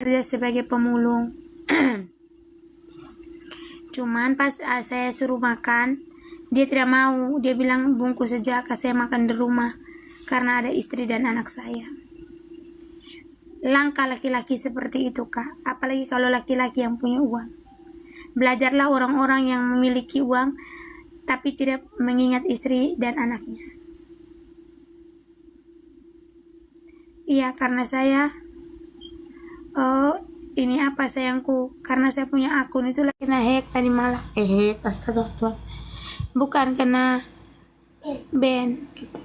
kerja sebagai pemulung. Cuman pas saya suruh makan, dia tidak mau. Dia bilang bungkus saja, saya makan di rumah karena ada istri dan anak saya. Langkah laki-laki seperti itu, Kak. Apalagi kalau laki-laki yang punya uang. Belajarlah orang-orang yang memiliki uang tapi tidak mengingat istri dan anaknya. Iya, karena saya ini apa sayangku, karena saya punya akun itu lagi kena hack tadi malam. Astaga Tuhan. Bukan kena ban gitu.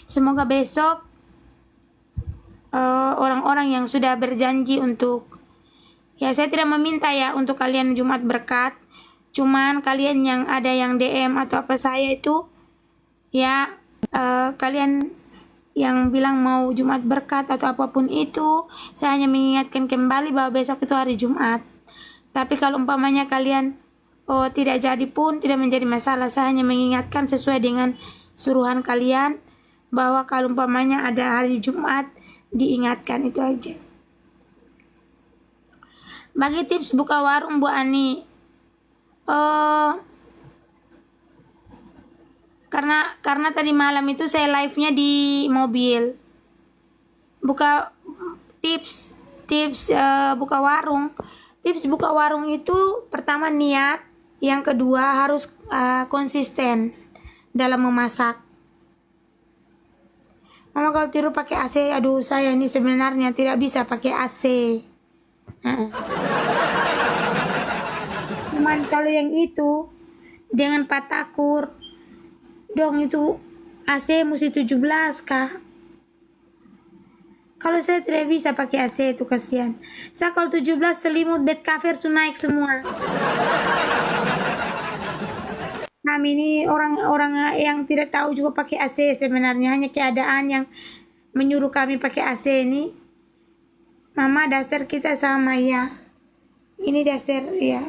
Semoga besok orang-orang yang sudah berjanji untuk, ya saya tidak meminta ya untuk kalian Jumat berkat, cuman kalian yang ada yang DM atau apa saya itu ya, kalian yang bilang mau Jumat berkat atau apapun itu, saya hanya mengingatkan kembali bahwa besok itu hari Jumat. Tapi kalau umpamanya kalian tidak jadi pun tidak menjadi masalah. Saya hanya mengingatkan sesuai dengan suruhan kalian bahwa kalau umpamanya ada hari Jumat diingatkan, itu aja. Bagi tips buka warung Bu Ani, karena tadi malam itu saya live-nya di mobil. Buka tips buka warung. Tips buka warung itu pertama niat, yang kedua harus konsisten dalam memasak. Mama kalau tiru pakai AC, aduh saya ini sebenarnya tidak bisa pakai AC. Cuman kalau yang itu dengan patakur dong, itu AC mesti 17 kah? Kalau saya tidak bisa pakai AC itu kasihan. Saya kalau 17 selimut bed cover naik semua. Kami ini orang-orang yang tidak tahu juga pakai AC sebenarnya, hanya keadaan yang menyuruh kami pakai AC ini. Mama, daster kita sama ya. Ini daster ya.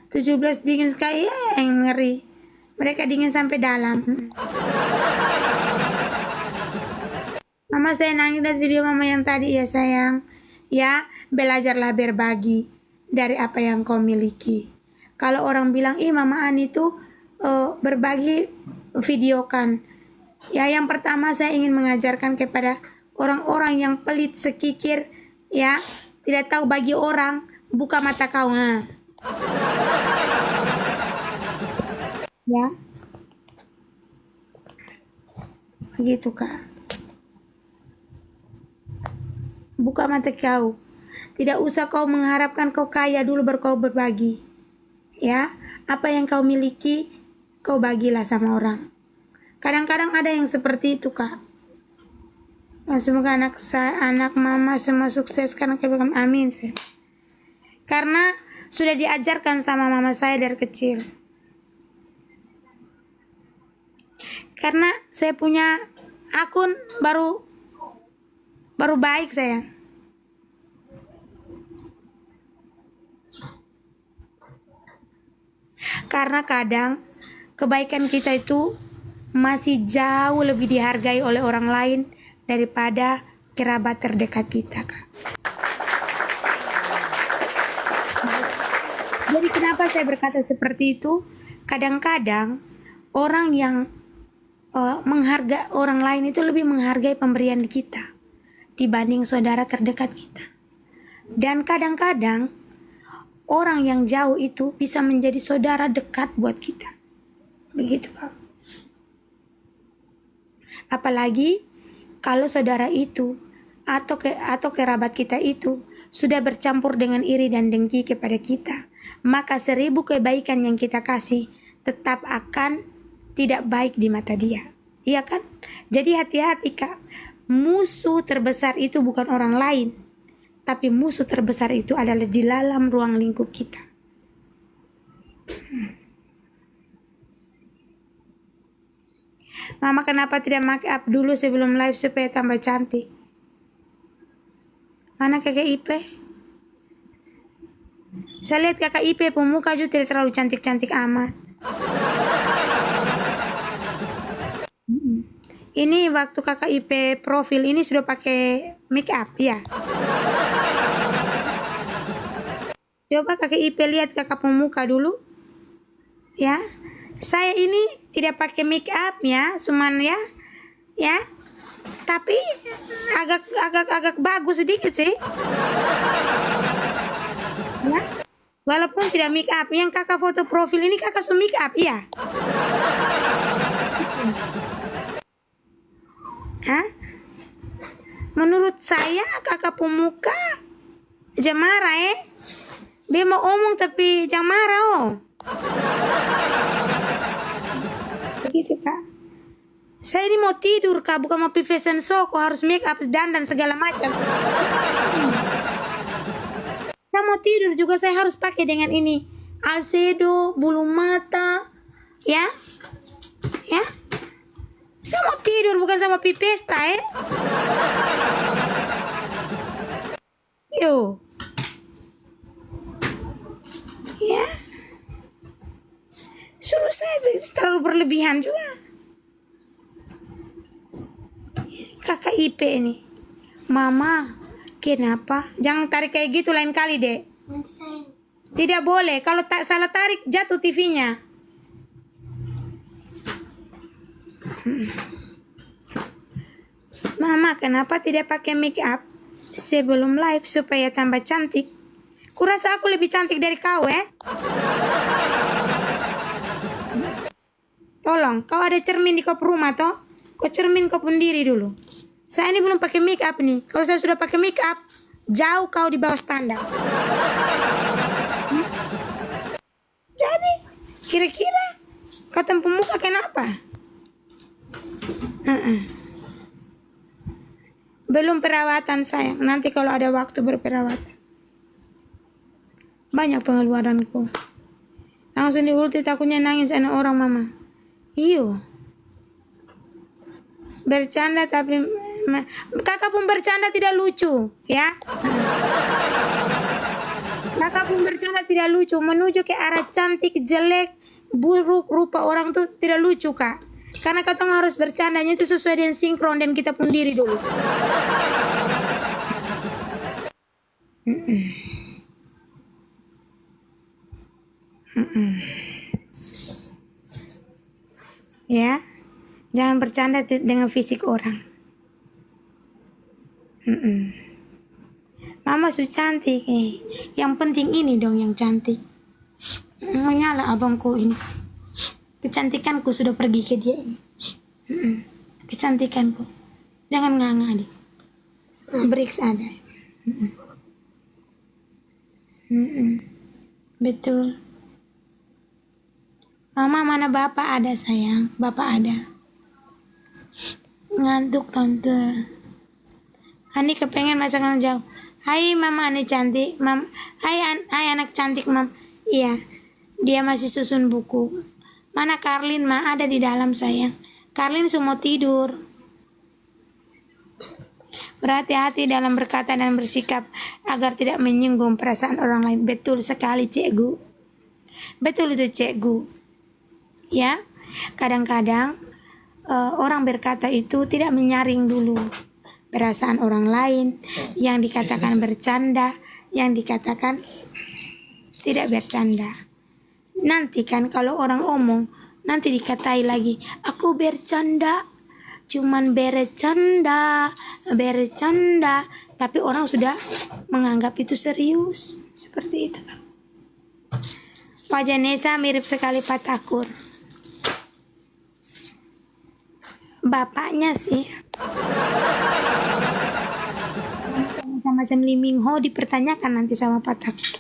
17 dingin sekali ya, yang ngeri. Mereka dingin sampai dalam. Mama, saya nangis dari video mama yang tadi ya sayang. Ya, belajarlah berbagi dari apa yang kau miliki. Kalau orang bilang, Mama Ani tuh berbagi, videokan. Ya, yang pertama saya ingin mengajarkan kepada orang-orang yang pelit sekikir, ya, tidak tahu bagi orang, buka mata kau. Ya, begitu Kak. Buka mata kau. Tidak usah kau mengharapkan kau kaya dulu baru kau berbagi. Ya, apa yang kau miliki kau bagilah sama orang. Kadang-kadang ada yang seperti itu Kak. Semoga anak mama semua sukses karena keberkahan. Amin saya. Karena sudah diajarkan sama mama saya dari kecil. Karena saya punya akun baru baik sayang. Karena kadang kebaikan kita itu masih jauh lebih dihargai oleh orang lain daripada kerabat terdekat kita Kak. Jadi kenapa saya berkata seperti itu? Kadang-kadang orang yang menghargai orang lain itu lebih menghargai pemberian kita dibanding saudara terdekat kita. Dan kadang-kadang orang yang jauh itu bisa menjadi saudara dekat buat kita. Begitu Kak. Apalagi kalau saudara itu atau kerabat kita itu sudah bercampur dengan iri dan dengki kepada kita, maka 1000 kebaikan yang kita kasih tetap akan tidak baik di mata dia. Iya kan? Jadi hati-hati Kak. Musuh terbesar itu bukan orang lain, tapi musuh terbesar itu adalah di dalam ruang lingkup kita. Mama kenapa tidak make up dulu sebelum live supaya tambah cantik? Mana kakek Ipe? Saya lihat kakak IP pemuka juga tidak terlalu cantik-cantik amat. Ini waktu kakak IP profil ini sudah pakai make up ya. Coba kakak IP lihat kakak pemuka dulu. Ya. Saya ini tidak pakai make up ya, cuman ya. Ya. Tapi agak bagus sedikit sih. Ya. Walaupun tidak make up, yang kakak foto profil ini kakak su make up ya. Hah? Menurut saya kakak pemuka jangan marah Dia mau omong tapi jangan marah Begitu kak. Saya ini mau tidur kak, bukan mau pergi fashion show kok harus make up dan segala macam. Saya mau tidur juga saya harus pakai dengan ini eyeshadow, bulu mata, ya. Saya mau tidur bukan sama pergi pesta Yo. Ya. Suruh saya terlalu berlebihan juga. Kakak IP ini. Mama, kenapa? Jangan tarik kayak gitu lain kali, Dek. Nanti saya. Tidak boleh. Kalau tak salah tarik, jatuh TV-nya. Mama, kenapa tidak pakai make up sebelum live supaya tambah cantik? Kurasa aku lebih cantik dari kau, Tolong, kau ada cermin di kop rumah, toh? Kau cermin kau pendiri dulu. Saya ini belum pakai make up nih. Kalau saya sudah pakai make up, jauh kau di bawah standar. Jadi, kira-kira kau tempuh muka kenapa? Belum perawatan sayang. Nanti kalau ada waktu berperawatan. Banyak pengeluaranku. Langsung di ulti takutnya nangis anak orang mama. Iyo. Bercanda tapi kakak pun bercanda tidak lucu, ya. Kakak pun bercanda tidak lucu, menuju ke arah cantik, jelek, buruk rupa orang tuh tidak lucu, Kak. Karena kita harus bercandanya itu sesuai dengan sinkron dan kita pun diri dulu. Ya, jangan bercanda dengan fisik orang. Mama su cantik Yang penting ini dong yang cantik. Menyala abangku ini. Kecantikanku sudah pergi ke dia. Kecantikanku. Jangan nganga deh. Breaks ada. Betul. Mama mana bapak ada sayang. Bapak ada. Ngantuk tante. Ani kepengen masakan jauh. Hai mama Ani cantik. Hai anak cantik mam. Iya. Dia masih susun buku. Mana Karlin ma ada di dalam sayang. Karlin semua tidur. Berhati-hati dalam berkata dan bersikap agar tidak menyinggung perasaan orang lain. Betul sekali cikgu. Betul itu cikgu. Ya, kadang-kadang orang berkata itu tidak menyaring dulu perasaan orang lain, yang dikatakan bercanda, yang dikatakan tidak bercanda. Nanti kan kalau orang omong, nanti dikatai lagi, aku bercanda, cuman bercanda, tapi orang sudah menganggap itu serius, seperti itu. Wajah Nesa mirip sekali Pak Takur. Bapaknya sih. Macam Lee Min Ho dipertanyakan nanti sama Pak Takur.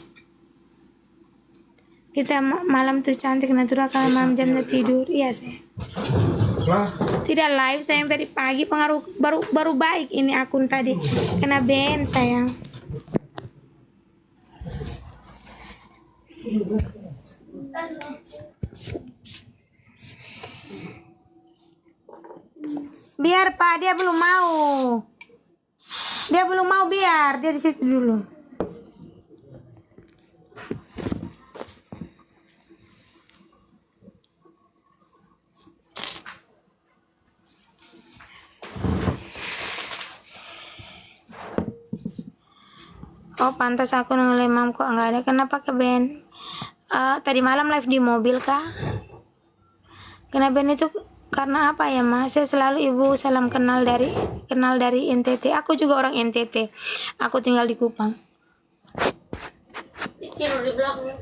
Kita malam tuh cantik natural kalau malam jamnya tidur. Iya saya. Tidak live sayang dari pagi, pengaruh baru baik ini akun tadi kena ban sayang. Biar Pak, dia belum mau. Dia belum mau, biar dia di situ dulu. Oh pantas aku ngelemam kok nggak ada. Kenapa ke Ben? Tadi malam live di mobil kah? Kena Ben itu karena apa ya Mas? Saya selalu ibu salam kenal dari NTT. Aku juga orang NTT. Aku tinggal di Kupang. Tidur di belakang.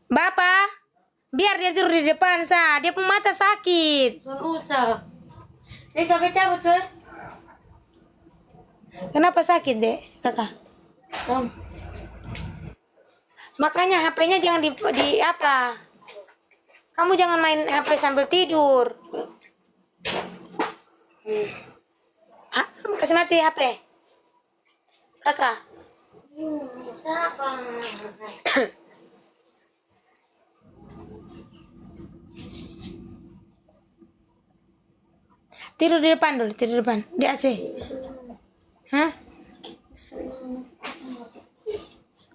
Bapak, biar dia tidur di depan sa. Dia pun mata sakit. Jangan usah. Ini sampai cabut coy. Kenapa sakit dek, kakak? Tom. Makanya HP-nya jangan di apa? Kamu jangan main HP sambil tidur. Kasih mati HP. Kakak. Siapa? Tidur di depan dulu, tidur di depan. Di AC. Hah?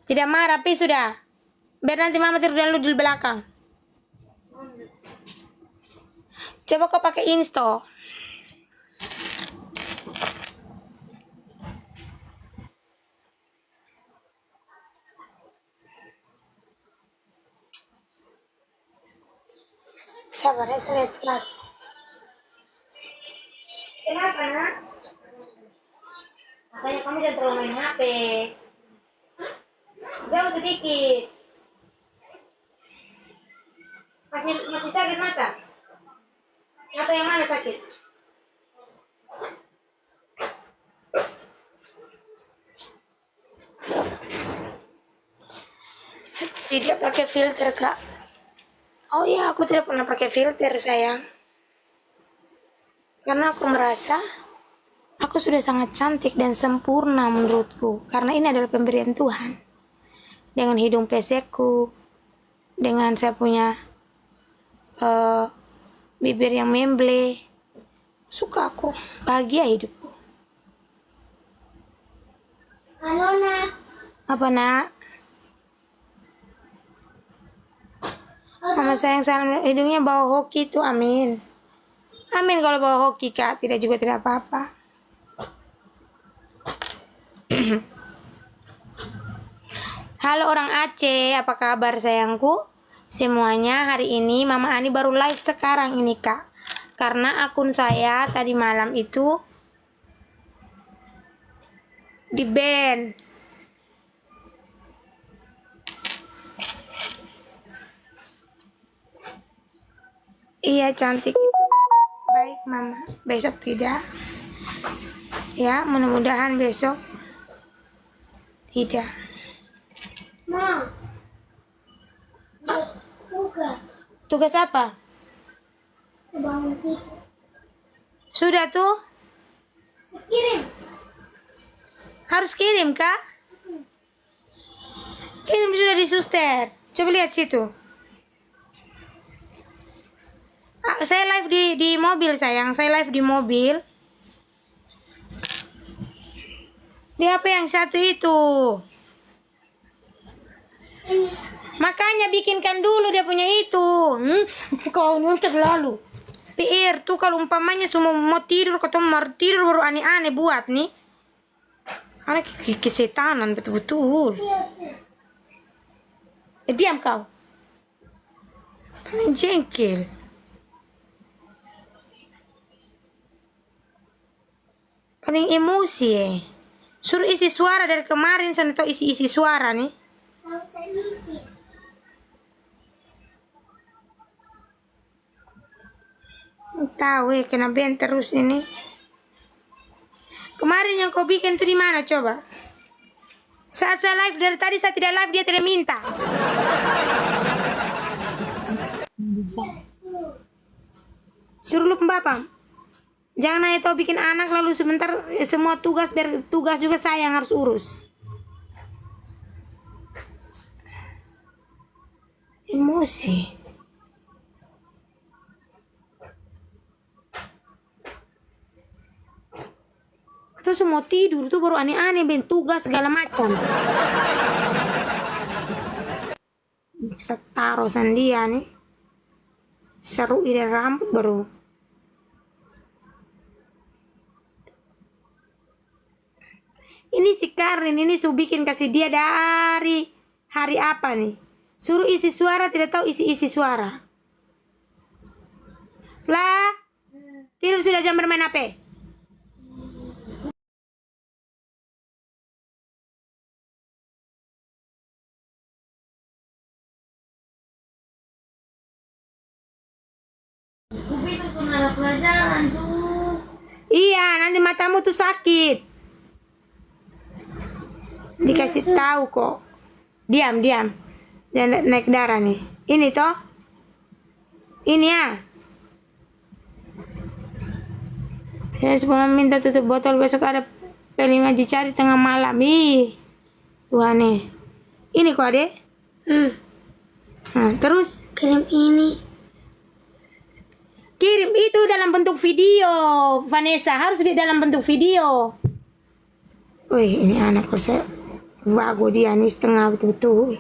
Tidak marah, tapi sudah. Biar nanti mama tidur dulu di belakang. Coba kau pakai Insto. Sabar ya, saya lihat. Kenapa nak? Makanya kamu jangan terlalu main HP. Jauh sedikit. Masih sakit mata? Mata yang mana sakit? Tidak pakai filter kak. Oh iya, aku tidak pernah pakai filter sayang. Karena aku merasa aku sudah sangat cantik dan sempurna menurutku. Karena ini adalah pemberian Tuhan. Dengan hidung pesekku, dengan saya punya bibir yang memble, suka aku, bahagia hidupku. Halo nak. Apa nak? Mama sayang salam, hidungnya bau hoki tuh, amin. Amin kalau bau hoki kak, tidak apa-apa. Halo orang Aceh, apa kabar sayangku? Semuanya hari ini Mama Ani baru live sekarang ini kak. Karena akun saya tadi malam itu di ban. Iya cantik itu. Baik Mama, besok tidak. Ya mudah-mudahan besok tidak. Ma. Tugas. Tugas apa? Bangun tidur. Sudah tuh? Kirim. Harus kirim kak? Kirim sudah di suster. Coba lihat situ. Saya live di mobil sayang. Saya live di mobil. Di HP yang satu itu. Makanya bikinkan dulu dia punya itu. Kau muncul lalu. PR tuh kalau umpamanya semua mau tidur ketemu mau tidur baru aneh-aneh buat nih. Anak kesetanan betul-betul. Diam kau. Paling jengkel. Paling emosi Suruh isi suara dari kemarin sana tuh isi suara nih. Tahu kena ban terus ini. Kemarin yang kau bikin itu di mana coba? Saat saya live dari tadi saya tidak live dia tidak minta. Suruh lu pembapang. Jangan hanya tahu bikin anak lalu sebentar semua tugas juga saya yang harus urus. Emosi. Kita semua tidur tuh baru aneh-aneh ben tugas segala macam. Setaro sandia nih. Seru ide rambut baru. Ini si Karin, ini su bikin kasih dia dari hari apa nih? Suruh isi suara, tidak tahu isi suara. Lah, tidur sudah jam bermain HP. Bisa tuh ada pelajaran tuh. Iya, nanti matamu tuh sakit. Dikasih tahu kok. Diam. Jangan naik darah nih. Ini toh. Ini ya. Ya, sebelum minta tutup botol besok ada P5 dicari tengah malam. Ih. Tuhan nih. Ini kok adek. Nah, terus Kirim ini. kirim itu dalam bentuk video, Vanessa, harus di dalam bentuk video. Wih, ini anak kok saya wago dia nih setengah betul-betul.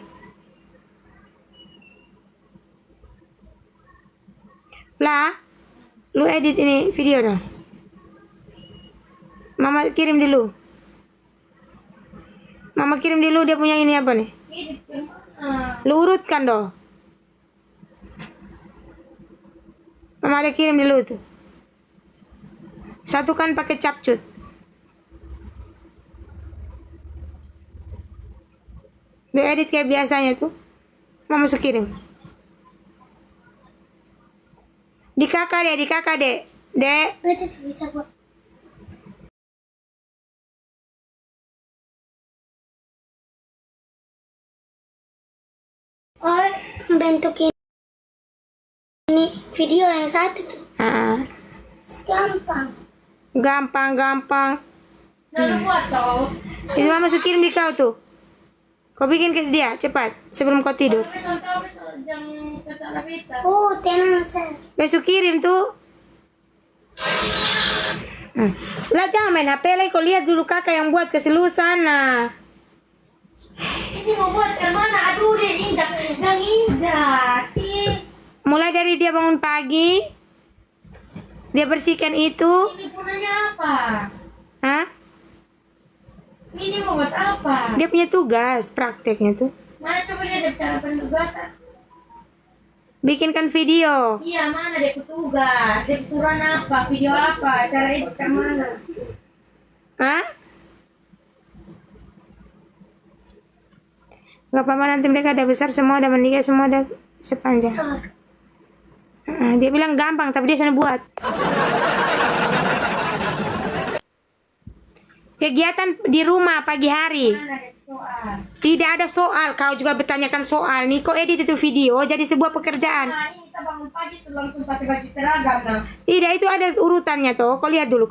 Lah, lu edit ini video dong. Mama kirim dulu. Mama kirim dulu dia punya ini apa nih? Lu urutkan dong. Mama ada kirim dulu tuh. Satukan pakai capcut. Lu edit kayak biasanya tuh. Mama masuk kirim. Di kakak dek. Dek. Berarti bisa buat. Oh, bentuk ini video yang satu tuh. Gampang. Lalu buat toh. Itu mama masuk kirim di kau tuh. Kau bikin kes dia cepat sebelum kau tidur. Besok jam kesalah beta. Oh, tenang saya. Besok kirim tuh. Lah jangan main HP lagi, kau lihat dulu kakak yang buat kasih lu sana. Ini mau buat ke mana? Aduh, dia injak. Jangan injak. Mulai dari dia bangun pagi, dia bersihkan itu. Ini punyanya apa? Hah? Ini mau buat apa? Dia punya tugas prakteknya tuh. Mana coba dia ada cara penugasan? Bikinkan video. Iya, mana dia petugas? Dia peturan apa? Video apa? Cara edit ke mana? Hah? Gak apa-apa, nanti mereka udah besar semua, udah menikah semua, udah sepanjang. Dia bilang gampang, tapi dia sana buat. Kegiatan di rumah pagi hari. Mana ada soal? Tidak ada soal, kau juga bertanyakan soal. Nih, kau edit itu video jadi sebuah pekerjaan. Nah, ini kita bangun pagi langsung pakai baju seragam, nah. Tidak, itu ada urutannya toh. Kau lihat dulu.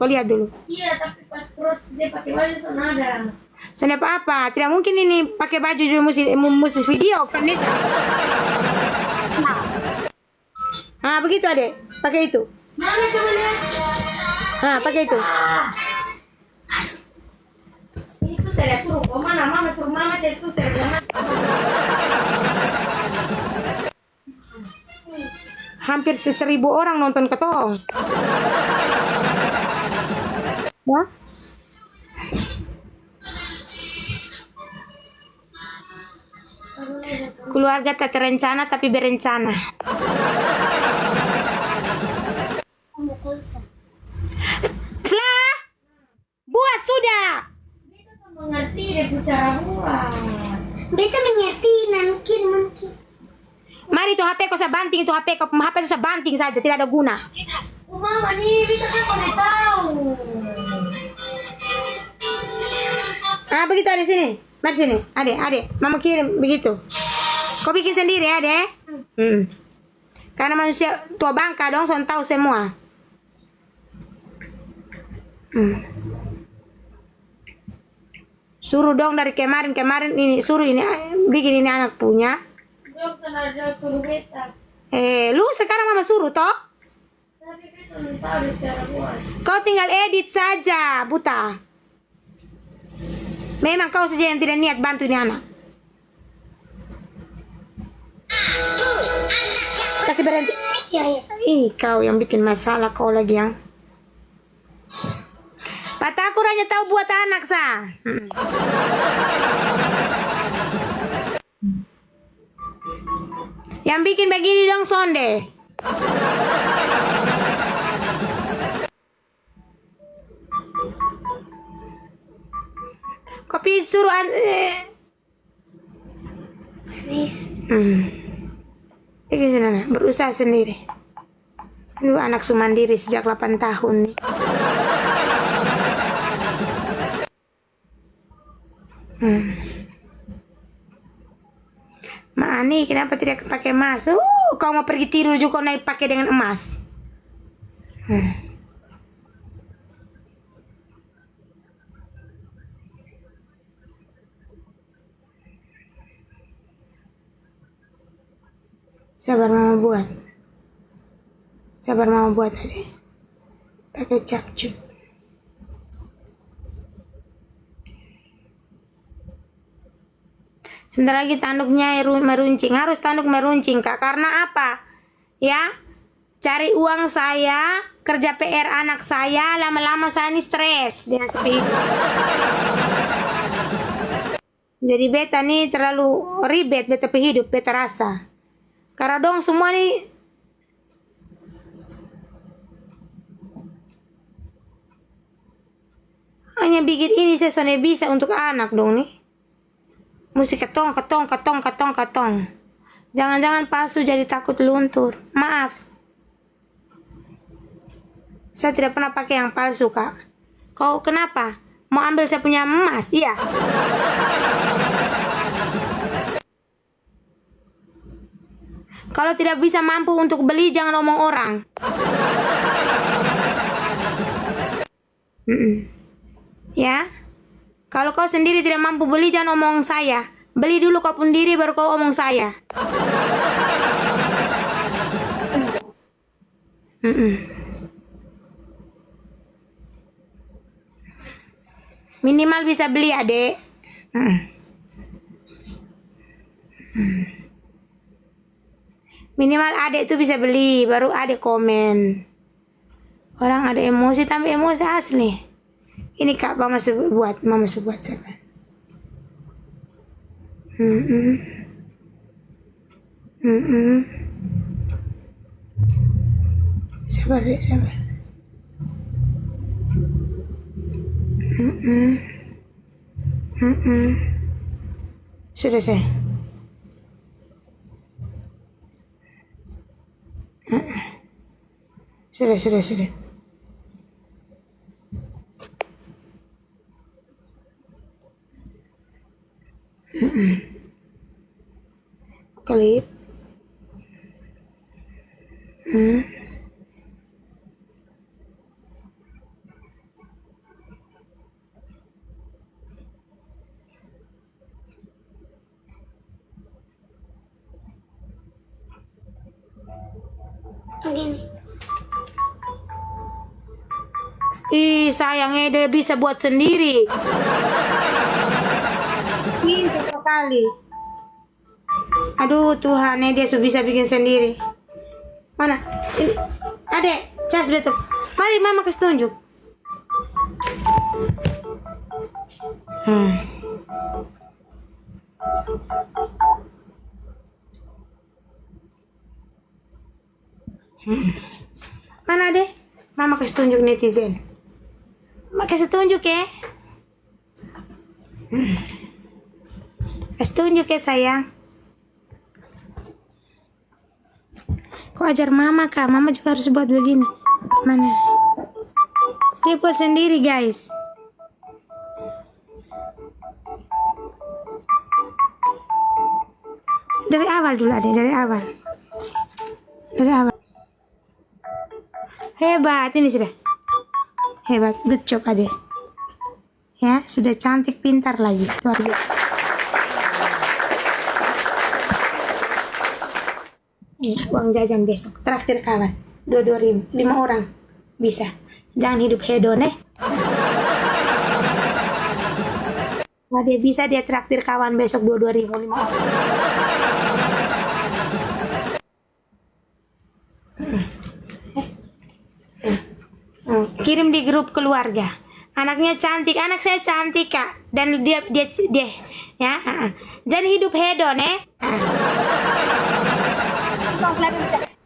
Iya, tapi pas proses dia pakai baju sana ada. Soalnya apa? Tidak mungkin ini pakai baju dulu mesti video, Vanessa. Nah, begitu adek. Pakai itu. Mana coba lihat? Nah, pakai itu. Ini tuh saya suruh kok mana? Mama suruh mama jadi tuh saya bilang. Hampir 1.000 orang nonton ketong. Ya? Keluarga tak terencana tapi berencana. Nggak tahu sih. Fla, buat sudah. Kita tuh mengerti dia bicara buat. Beta mengerti mungkin. Mari itu HP kau saya banting, itu HP kau itu saya banting saja, tidak ada guna. Oh, mama nih bisa kan kau nih tahu. Ah, begitu ada sini. Mari sini, adek. Mama kirim begitu. Kau bikin sendiri ya, adek? Karena manusia tua bangka dong, son tahu semua. Suruh dong dari kemarin ini, suruh ini bikin ini anak punya. Belum sana ada suruh beta. Lu sekarang mama suruh toh? Tapi besok belum tahu dia cara buat. Kau tinggal edit saja, buta. Memang kau saja yang tidak niat bantu ini anak. Kasih berhenti. Iya. Ih, kau yang bikin masalah, kau lagi yang. Pataku hanya tahu buat anak sa. Yang bikin begini dong sonde. Kopi suruh Habis. Begini Nana, berusaha sendiri. Lu anak mandiri sejak 8 tahun nih. Mak Ani kenapa tidak pakai emas? Kau mau pergi tidur juga naik pakai dengan emas. Sabar mama buat. Sabar mama buat tadi. Pakai capcuk. Sebentar lagi tanduknya meruncing. Harus tanduk meruncing Kak. Karena apa? Ya, cari uang saya, kerja PR anak saya, lama-lama saya ini stres dengan sepi hidup. Jadi beta nih terlalu ribet beta hidup, beta rasa. Karena dong semua nih hanya bikin ini sesuatu bisa untuk anak dong nih. Musik ketong. Jangan-jangan palsu jadi takut luntur. Maaf. Saya tidak pernah pakai yang palsu, Kak. Kau kenapa? Mau ambil saya punya emas? Iya. Kalau tidak bisa mampu untuk beli, jangan omong orang. Ya. Kalau kau sendiri tidak mampu beli, jangan omong saya. Beli dulu kau pun diri, baru kau omong saya. Minimal bisa beli, adek. Minimal adek itu bisa beli, baru adek komen. Orang ada emosi, tambah emosi asli. Ini Kak, mama buat sabar. Sabar deh, sabar. Sudah saya. Sudah. Klip. Begini. Ih, sayangnya dia bisa buat sendiri. Pintar sekali. Aduh Tuhan, dia sudah bisa bikin sendiri. Mana? Ini. Adek, cas betul. Mari mama kasih tunjuk. Mana deh? Mama kasih tunjuk netizen. Mama kasih tunjuk ya. Kasih tunjuk ya sayang. Kok ajar mama Kak? Mama juga harus buat begini. Mana? Dia buat sendiri guys. Dari awal dulu adek, dari awal. Hebat, ini sudah. Hebat, good job adek. Ya, sudah cantik, pintar lagi. Luar biasa. Uang jajan besok, traktir kawan. 22.000, 5 orang. Bisa. Jangan hidup hedon Nah, dia bisa dia traktir kawan besok 22.000, 5 orang. Kirim di grup keluarga. Anaknya cantik, anak saya cantik kak. Dan dia ya. Jangan hidup hedon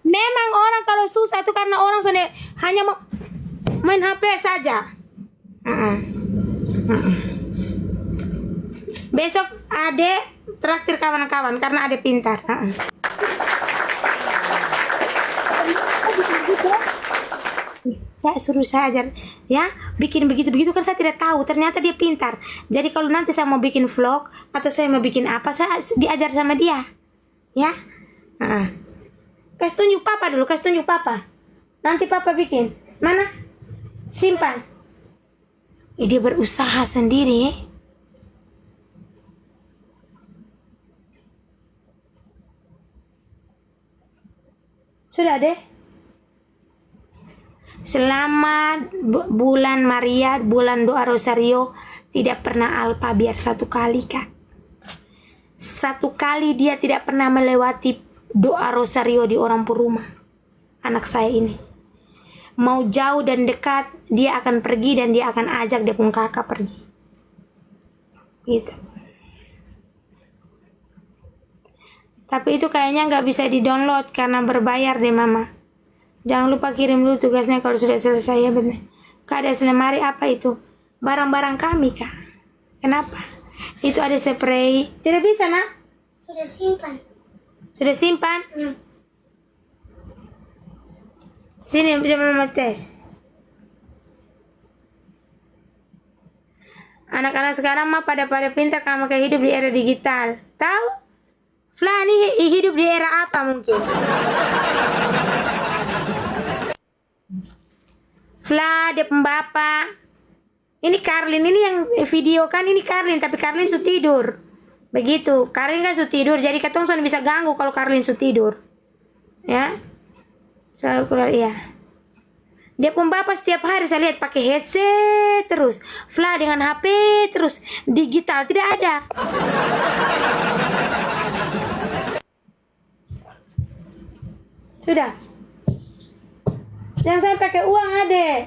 Memang orang kalau susah itu karena orang hanya mau main HP saja. Besok Ade traktir kawan-kawan karena Ade pintar. Saya suruh saya ajar ya, bikin begitu-begitu kan saya tidak tahu, ternyata dia pintar. Jadi kalau nanti saya mau bikin vlog atau saya mau bikin apa, saya diajar sama dia. Ya. Kasih tunjuk papa dulu, kasih tunjuk papa. Nanti papa bikin. Mana? Simpan. Dia berusaha sendiri. Sudah deh. Selama bulan Maria, bulan doa Rosario, tidak pernah Alpa biar 1 kali kak. 1 kali dia tidak pernah melewati doa Rosario di orang per rumah. Anak saya ini mau jauh dan dekat, dia akan pergi dan dia akan ajak dia pun kakak pergi. Gitu. Tapi itu kayaknya nggak bisa di-download karena berbayar deh mama. Jangan lupa kirim dulu tugasnya kalau sudah selesai ya benar. Kak ada selemari apa itu? Barang-barang kami kak. Kenapa? Itu ada spray. Tidak bisa nak? Sudah simpan. Sudah simpan? Sini coba mama tes. Anak-anak sekarang mah pada pintar kamu kayak hidup di era digital. Tahu? Flah ini hidup di era apa mungkin? Flah dia pembapa. Ini Karlin, ini yang video kan ini Karlin, tapi Karlin sudah tidur. Begitu, Karlin kan sudah tidur, jadi katong soalnya bisa ganggu kalau Karlin sudah tidur. Ya. Selalu keluar iya. Dia pembapa setiap hari saya lihat pakai headset terus, Flah dengan HP terus, digital tidak ada. Sudah. Jangan sampai pakai uang adek.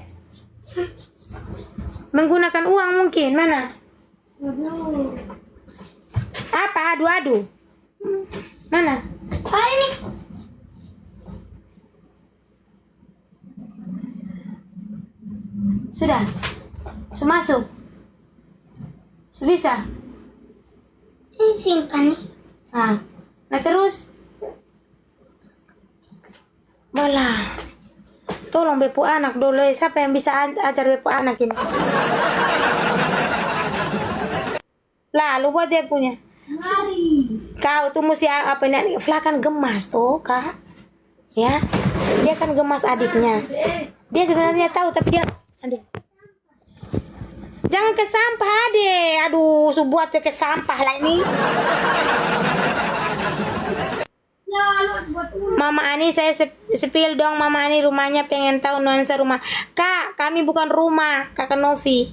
Menggunakan uang mungkin mana? Apa adu-adu? Mana? Oh ini. Sudah. Sudah masuk. Sudah bisa. Ini simpan nih. Nah terus. Balah. Tolong bepu anak dulu. Siapa yang bisa ajar bepu anak ini? Lah, lu buat dia punya. Mari. Kau tuh mesti apa ini? Flah kan gemas tuh, Kak. Ya. Dia kan gemas adiknya. Dia sebenarnya tahu tapi dia aduh. Jangan ke sampah, Ade. Aduh, buat ke sampah lah ini. Mama Ani saya sepil dong. Mama Ani rumahnya pengen tahu nuansa rumah. Kak, kami bukan rumah, Kakak Novi.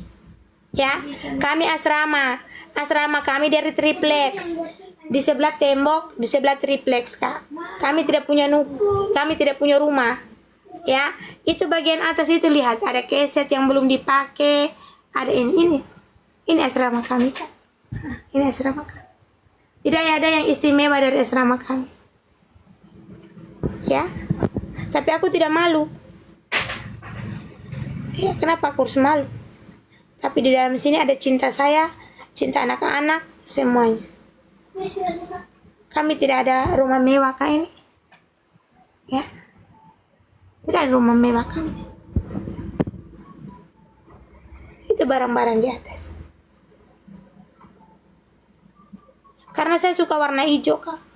Ya, kami asrama. Asrama kami dari triplex. Di sebelah tembok, di sebelah triplex, Kak. Kami tidak punya rumah. Ya, itu bagian atas itu lihat ada keset yang belum dipakai. Ada ini. Ini asrama kami, Kak. Ini asrama kami. Tidak ada yang istimewa dari asrama kami. Ya, tapi aku tidak malu. Ya, kenapa aku harus malu? Tapi di dalam sini ada cinta saya, cinta anak-anak, semuanya. Kami tidak ada rumah mewah kayak ini. Ya, tidak ada rumah mewah kami. Itu barang-barang di atas. Karena saya suka warna hijau, Kak.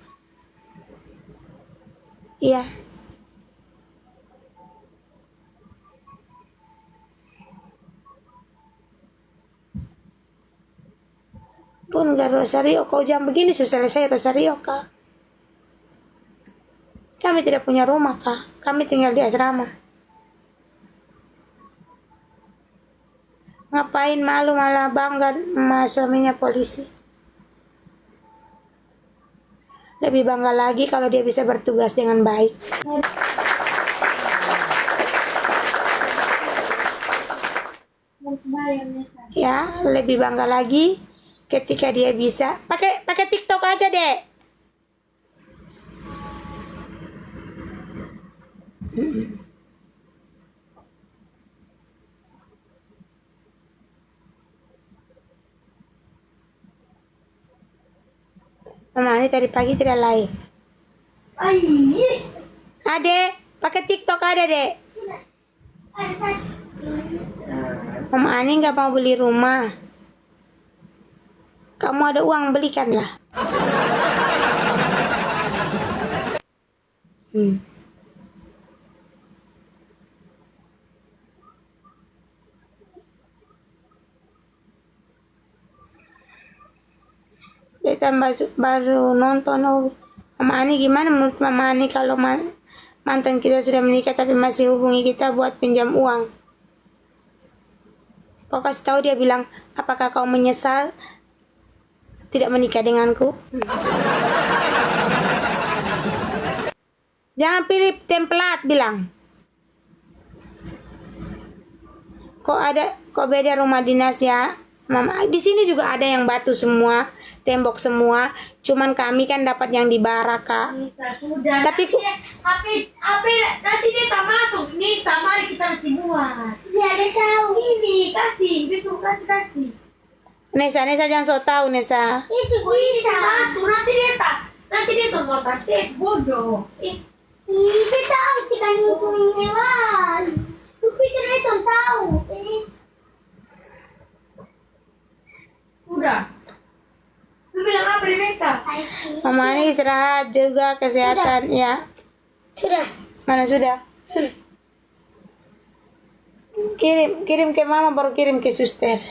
Iya. Pun gak Rosario, kau jam begini sudah selesai Rosario, Kak. Kami tidak punya rumah, Kak. Kami tinggal di asrama. Ngapain malu malah bangga sama suaminya polisi. Lebih bangga lagi kalau dia bisa bertugas dengan baik. Ya, lebih bangga lagi ketika dia bisa pakai TikTok aja, Dek. Mama ini tadi pagi tidak live. Ade, pakai TikTok ada, Dek. Ada satu. Mama Ani nggak mau beli rumah. Kamu ada uang, belikanlah. Dia tambah baru nonton. Oh. Mama Ani gimana menurut Mama Ani kalau mantan kita sudah menikah tapi masih hubungi kita buat pinjam uang? Kau kasih tahu, dia bilang, apakah kau menyesal tidak menikah denganku? Jangan pilih templat, bilang. Kok beda rumah dinas ya, Mama? Di sini juga ada yang batu semua, tembok semua. Cuman kami kan dapat yang di bara, Kak. Sudah. Tapi HP nanti dia tak masuk. Nih sama kita masih buat. Iya, dia tahu. Sini kasih, besok kasih. Nesa jangan so tahu, Nesa. Itu bisa. Bantu nanti dia semua tas safe bodoh. Ih, dia tahu tika nyukurin hewan. Lu pikir dia so tahu. Udah. Lu bilang apa di mereka? I see. Mama ini istirahat juga, kesehatan ya. Sudah. Mana sudah? Kirim ke Mama, baru kirim ke suster.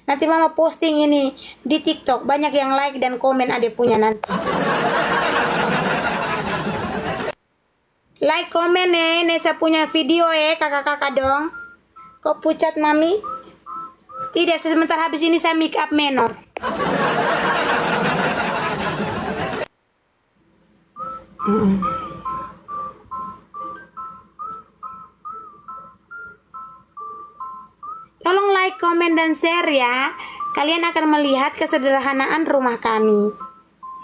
Nanti Mama posting ini di TikTok, banyak yang like dan komen Ade punya nanti. Like, komen Nesa punya video kakak-kakak dong. Kok pucat Mami? Tidak, sebentar habis ini saya make up menor. Tolong like, komen, dan share ya. Kalian akan melihat kesederhanaan rumah kami.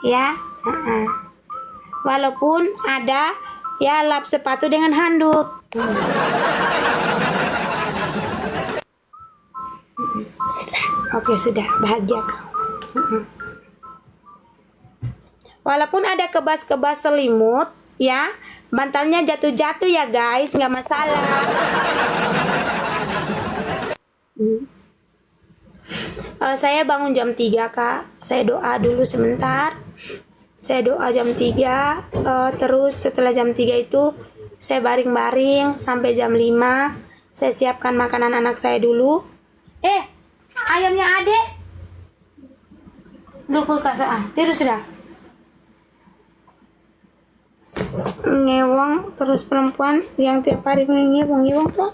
Ya. Walaupun ada ya lap sepatu dengan handuk. Oke, sudah. Bahagia kau. Walaupun ada kebas-kebas selimut, ya, bantalnya jatuh-jatuh ya guys, nggak masalah. Saya bangun jam 3, Kak. Saya doa dulu sebentar. Saya doa jam 3, terus setelah jam 3 itu saya baring-baring sampai jam 5. Saya siapkan makanan anak saya dulu. Ayamnya Adek. Lu kulkas tidur sudah. Ngewong terus perempuan yang tiap hari ngewong tuh.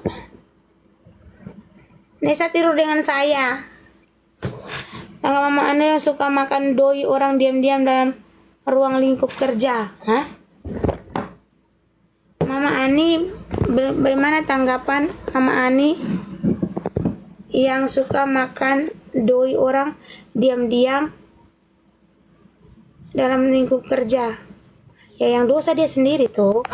Nesa tidur dengan saya. Tangga Mama Ana yang suka makan doi orang diam-diam dalam ruang lingkup kerja. Hah? Mama Ani, bagaimana tanggapan Mama Ani yang suka makan doi orang diam-diam dalam lingkup kerja? Ya yang dosa dia sendiri tuh.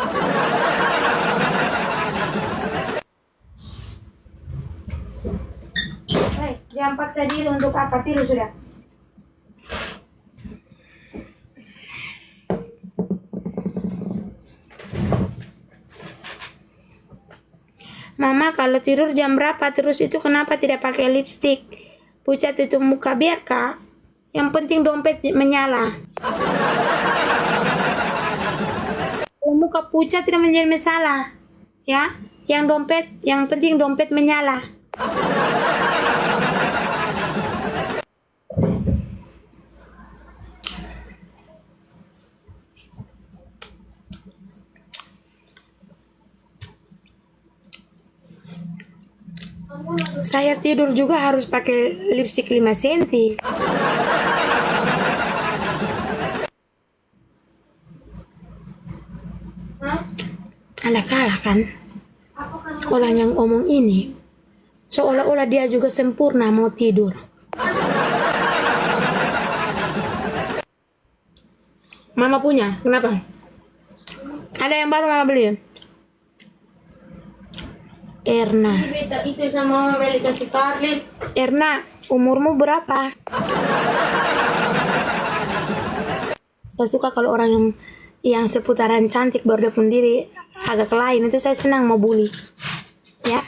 Jangan paksa diri untuk apa, tidur sudah. Mama kalau tidur jam berapa terus itu kenapa tidak pakai lipstick? Pucat itu muka biar Kak. Yang penting dompet menyala. Kalau muka pucat tidak menjadi masalah. Ya, yang penting dompet menyala. Saya tidur juga harus pakai lipstick 5 cm. Anda kalah kan? Orang yang omong ini seolah-olah dia juga sempurna mau tidur. Mama punya, kenapa? Ada yang baru mama beli? Erna. Beta itu sama mama beli kasih Karlin. Erna, umurmu berapa? Saya suka kalau orang yang seputaran cantik baru dia pun diri agak lain, itu saya senang mau bully. Ya.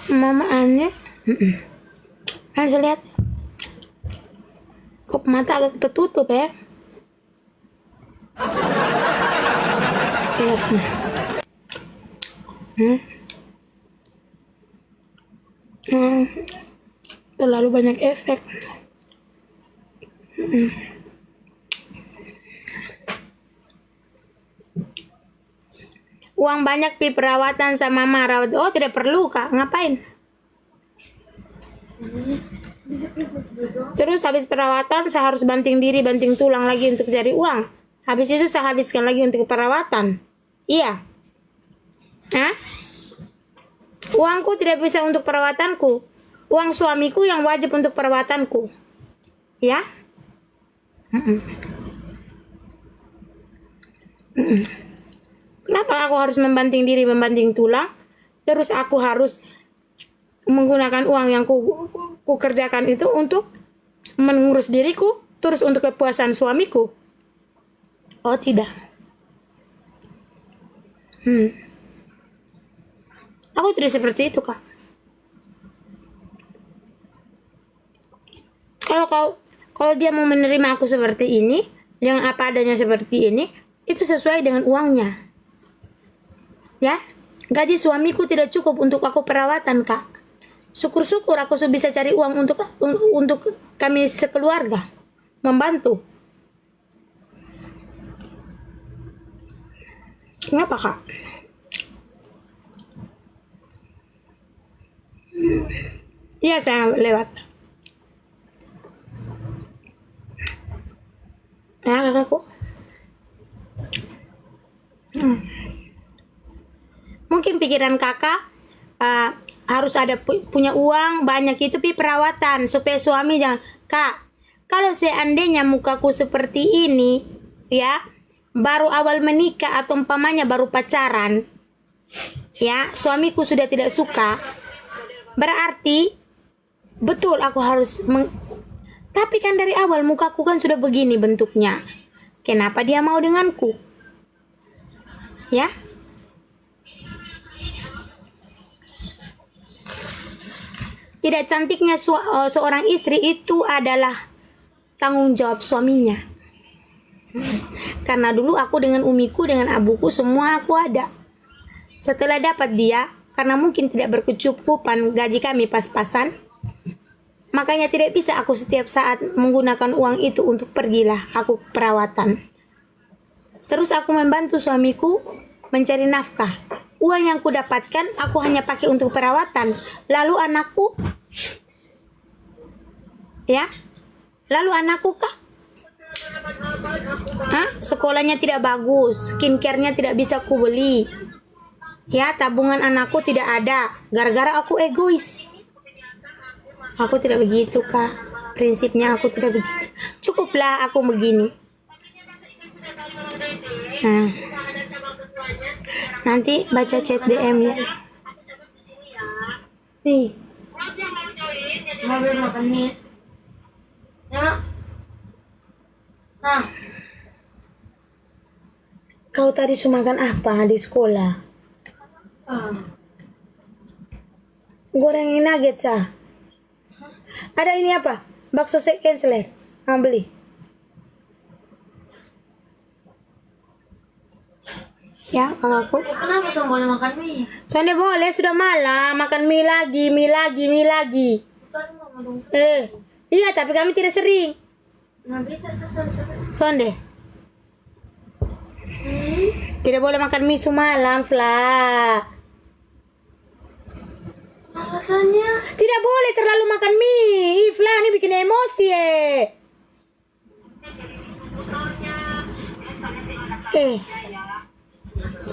Mama aneh. Saya lihat. Kok mata agak tertutup ya? Erna. Terlalu banyak efek. Uang banyak pi perawatan sama mama rawat. Oh tidak perlu kak, ngapain? Terus habis perawatan saya harus banting diri, banting tulang lagi untuk cari uang. Habis itu saya habiskan lagi untuk perawatan. Iya. Hah? Uangku tidak bisa untuk perawatanku. Uang suamiku yang wajib untuk perawatanku. Ya? Kenapa aku harus membanting diri, membanting tulang? Terus aku harus menggunakan uang yang ku kerjakan itu untuk mengurus diriku, terus untuk kepuasan suamiku? Oh tidak. Aku tidak seperti itu kak. Kalau dia mau menerima aku seperti ini, dengan apa adanya seperti ini, itu sesuai dengan uangnya. Ya, gaji suamiku tidak cukup untuk aku perawatan kak. Syukur-syukur aku bisa cari uang untuk kami sekeluarga membantu. Kenapa kak? Iya saya lewat. Ya kakakku. Mungkin pikiran kakak harus ada punya uang banyak itu pi perawatan supaya suami jangan. Kak, kalau seandainya mukaku seperti ini ya, baru awal menikah atau umpamanya baru pacaran ya, suamiku sudah tidak suka, berarti betul aku harus tapi kan dari awal mukaku kan sudah begini bentuknya, kenapa dia mau denganku ya? Tidak cantiknya seorang istri itu adalah tanggung jawab suaminya. Karena dulu aku dengan umiku, dengan abuku, semua aku ada. Setelah dapat dia, karena mungkin tidak berkecukupan gaji kami pas-pasan, makanya tidak bisa aku setiap saat menggunakan uang itu untuk pergilah aku perawatan. Terus aku membantu suamiku mencari nafkah. Uang yang kudapatkan aku hanya pakai untuk perawatan. Lalu anakku, ya, lalu anakku kah? Sekolahnya tidak bagus, skincare-nya tidak bisa ku beli. Ya, tabungan anakku tidak ada, gara-gara aku egois. Aku tidak begitu kak, prinsipnya aku tidak begitu. Cukuplah aku begini. Nanti baca chat DM ya. Nih. Mau makan mie. Ya. Nah. Kau tadi makan apa di sekolah? Goreng nugget sah. Ada ini apa? Bakso canceler. Beli. Ya, kakakku. Kenapa sama boleh makan mie? Soalnya boleh, sudah malam. Makan mie lagi. Tadi mama dong. Iya, tapi kami tidak sering. Nah, kita susun. Sonde. Tidak boleh makan mie semalam, Fla. Alasannya? Tidak boleh terlalu makan mie. Fla, ini bikin emosi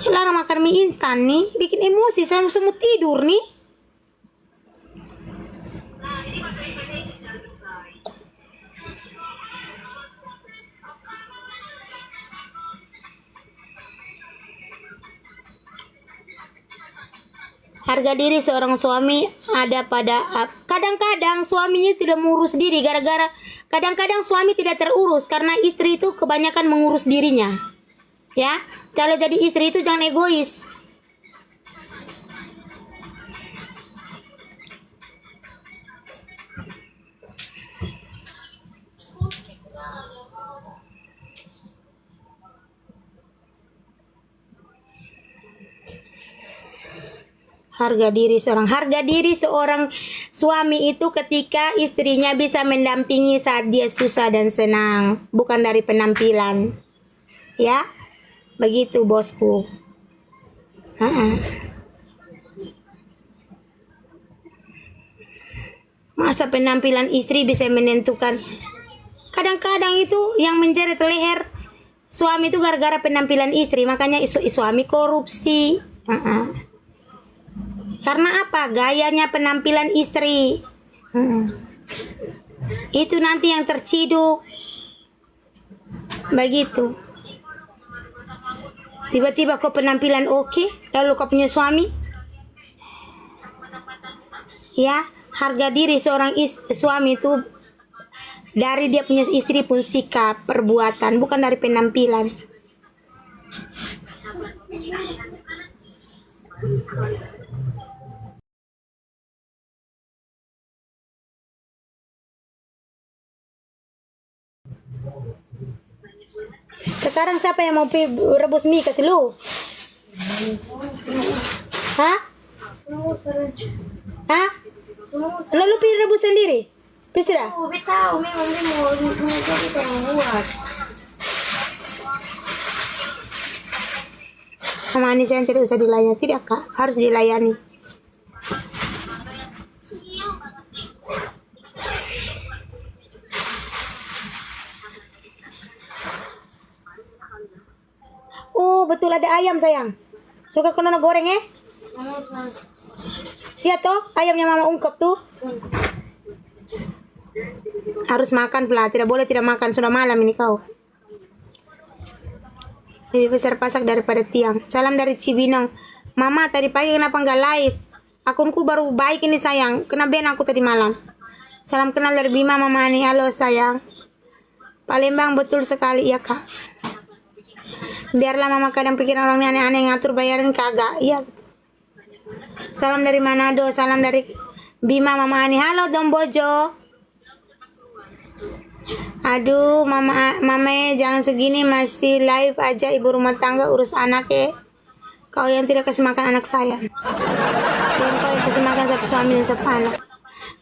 larang makan mie instan nih, bikin emosi, saya mau tidur nih. Harga diri seorang suami ada pada kadang-kadang suaminya tidak mengurus diri gara-gara kadang-kadang suami tidak terurus karena istri itu kebanyakan mengurus dirinya. Ya, kalau jadi istri itu jangan egois. Harga diri seorang suami itu ketika istrinya bisa mendampingi saat dia susah dan senang, bukan dari penampilan. Ya, begitu bosku. Masa penampilan istri bisa menentukan? Kadang-kadang itu yang menjerat leher suami itu gara-gara penampilan istri, makanya suami korupsi. Karena apa? Gayanya penampilan istri. Itu nanti yang terciduk. Begitu. Tiba-tiba kau penampilan oke, lalu kau punya suami. Ya, harga diri seorang suami itu dari dia punya istri pun sikap, perbuatan, bukan dari penampilan. Sekarang siapa yang mau rebus mie kasih lu? Hah? Hah? Lalu pilih rebus sendiri? Pilih sudah? Tahu memang dia mau kita yang buat. Sama Anissa yang tidak usah dilayani. Tidak kak, harus dilayani. Oh betul ada ayam sayang. Suka kau nono goreng ya? Iya toh ayamnya mama ungkap tuh. Harus makan pula, tidak boleh tidak makan, sudah malam ini kau. Lebih besar pasak daripada tiang. Salam dari Cibinong. Mama tadi pagi kenapa nggak live? Akunku baru baik ini sayang. Kena ban aku tadi malam. Salam kenal dari Bima Mama Ani. Halo sayang. Palembang betul sekali ya kak. Biarlah mama kadang pikir orang aneh-aneh ngatur bayaran kagak. Iya betul. Salam dari Manado. Salam dari Bima Mama Ani. Halo Dom Bojo. Aduh mama jangan segini, masih live aja ibu rumah tangga urus anak ya. Kau yang tidak kasih makan anak saya. Dan kau yang kasih makan satu suami dan satu anak.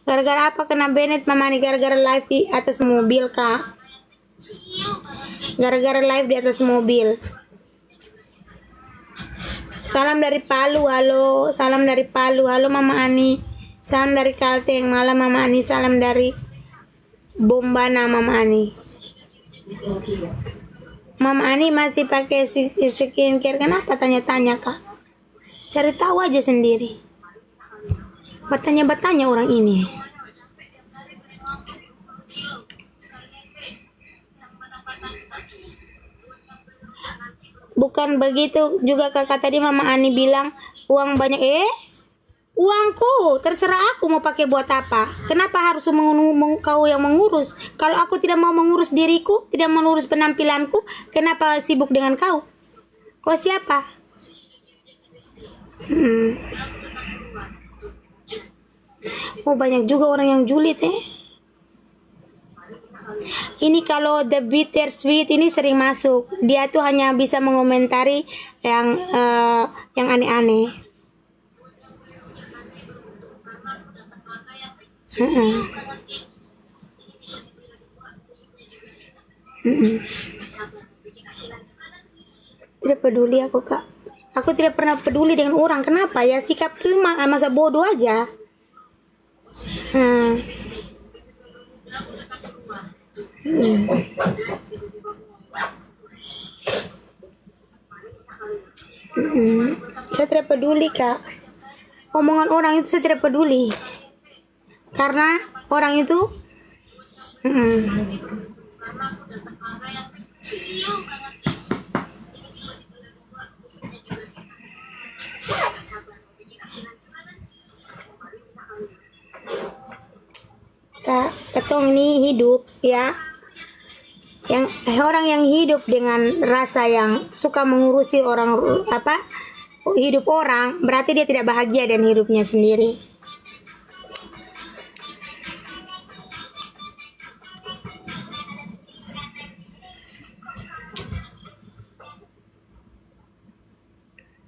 Gara-gara apa kena Bennett mama nih? Gara-gara live di atas mobil kak. Gara-gara live di atas mobil. Salam dari Palu, halo. Salam dari Palu, halo Mama Ani. Salam dari Kalteng, malam Mama Ani. Salam dari Bombana Mama Ani. Mama Ani masih pakai skincare, kenapa tanya-tanya kak? Cari tahu aja sendiri. Bertanya-bertanya orang ini. Bukan begitu juga kakak tadi Mama Ani bilang uang banyak. Uangku terserah aku mau pakai buat apa. Kenapa harus kau yang mengurus? Kalau aku tidak mau mengurus diriku, tidak mengurus penampilanku, kenapa sibuk dengan kau? Kau siapa? Oh banyak juga orang yang julid Ini kalau The Bitter Sweet ini sering masuk. Dia tuh hanya bisa mengomentari yang aneh-aneh. Tidak peduli aku kak. Aku tidak pernah peduli dengan orang. Kenapa ya? Sikap tuh masa bodoh aja. peduli kak. Omongan orang itu saya tidak peduli. Karena orang itu kak, ketong ini hidup ya. Yang orang yang hidup dengan rasa yang suka mengurusi orang hidup orang, berarti dia tidak bahagia dan hidupnya sendiri.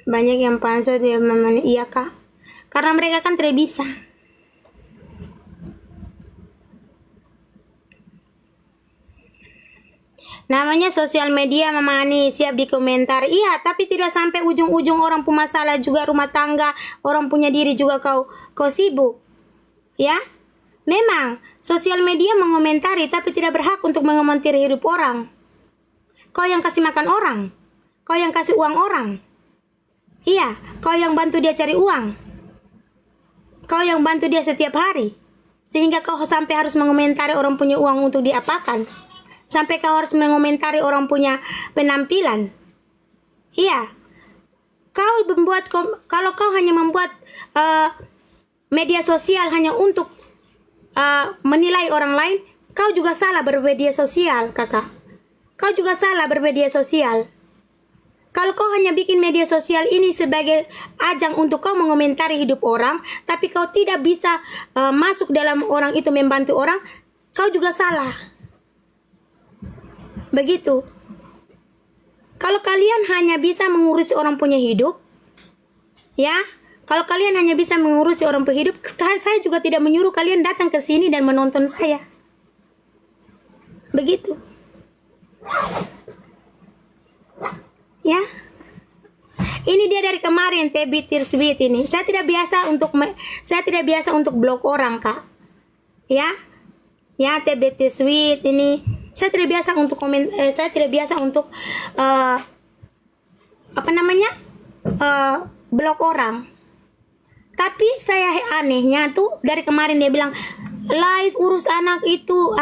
Banyak yang pansos dia iya kak, karena mereka kan tidak bisa. Namanya sosial media, Mama Ani, siap di komentar. Iya, tapi tidak sampai ujung-ujung orang punya masalah juga rumah tangga, orang punya diri juga kau sibuk. Ya? Memang sosial media mengomentari tapi tidak berhak untuk mengomentari hidup orang. Kau yang kasih makan orang, kau yang kasih uang orang. Iya, kau yang bantu dia cari uang. Kau yang bantu dia setiap hari. Sehingga kau sampai harus mengomentari orang punya uang untuk diapakan. Sampai kau harus mengomentari orang punya penampilan. Iya. Kalau kau hanya membuat media sosial hanya untuk menilai orang lain, kau juga salah bermedia sosial, kakak. Kau juga salah bermedia sosial. Kalau kau hanya bikin media sosial ini sebagai ajang untuk kau mengomentari hidup orang, tapi kau tidak bisa masuk dalam orang itu membantu orang, kau juga salah. Begitu. Kalau kalian hanya bisa mengurusi orang punya hidup, ya, kalau kalian hanya bisa mengurusi orang punya hidup, saya juga tidak menyuruh kalian datang ke sini dan menonton saya. Begitu. Ya. Ini dia dari kemarin TB Tearsweet ini. Saya tidak biasa untuk blog orang, Kak. Ya. Ya, TB Tearsweet ini. Saya tidak biasa untuk blog orang. Tapi saya anehnya tuh dari kemarin dia bilang live urus anak itu,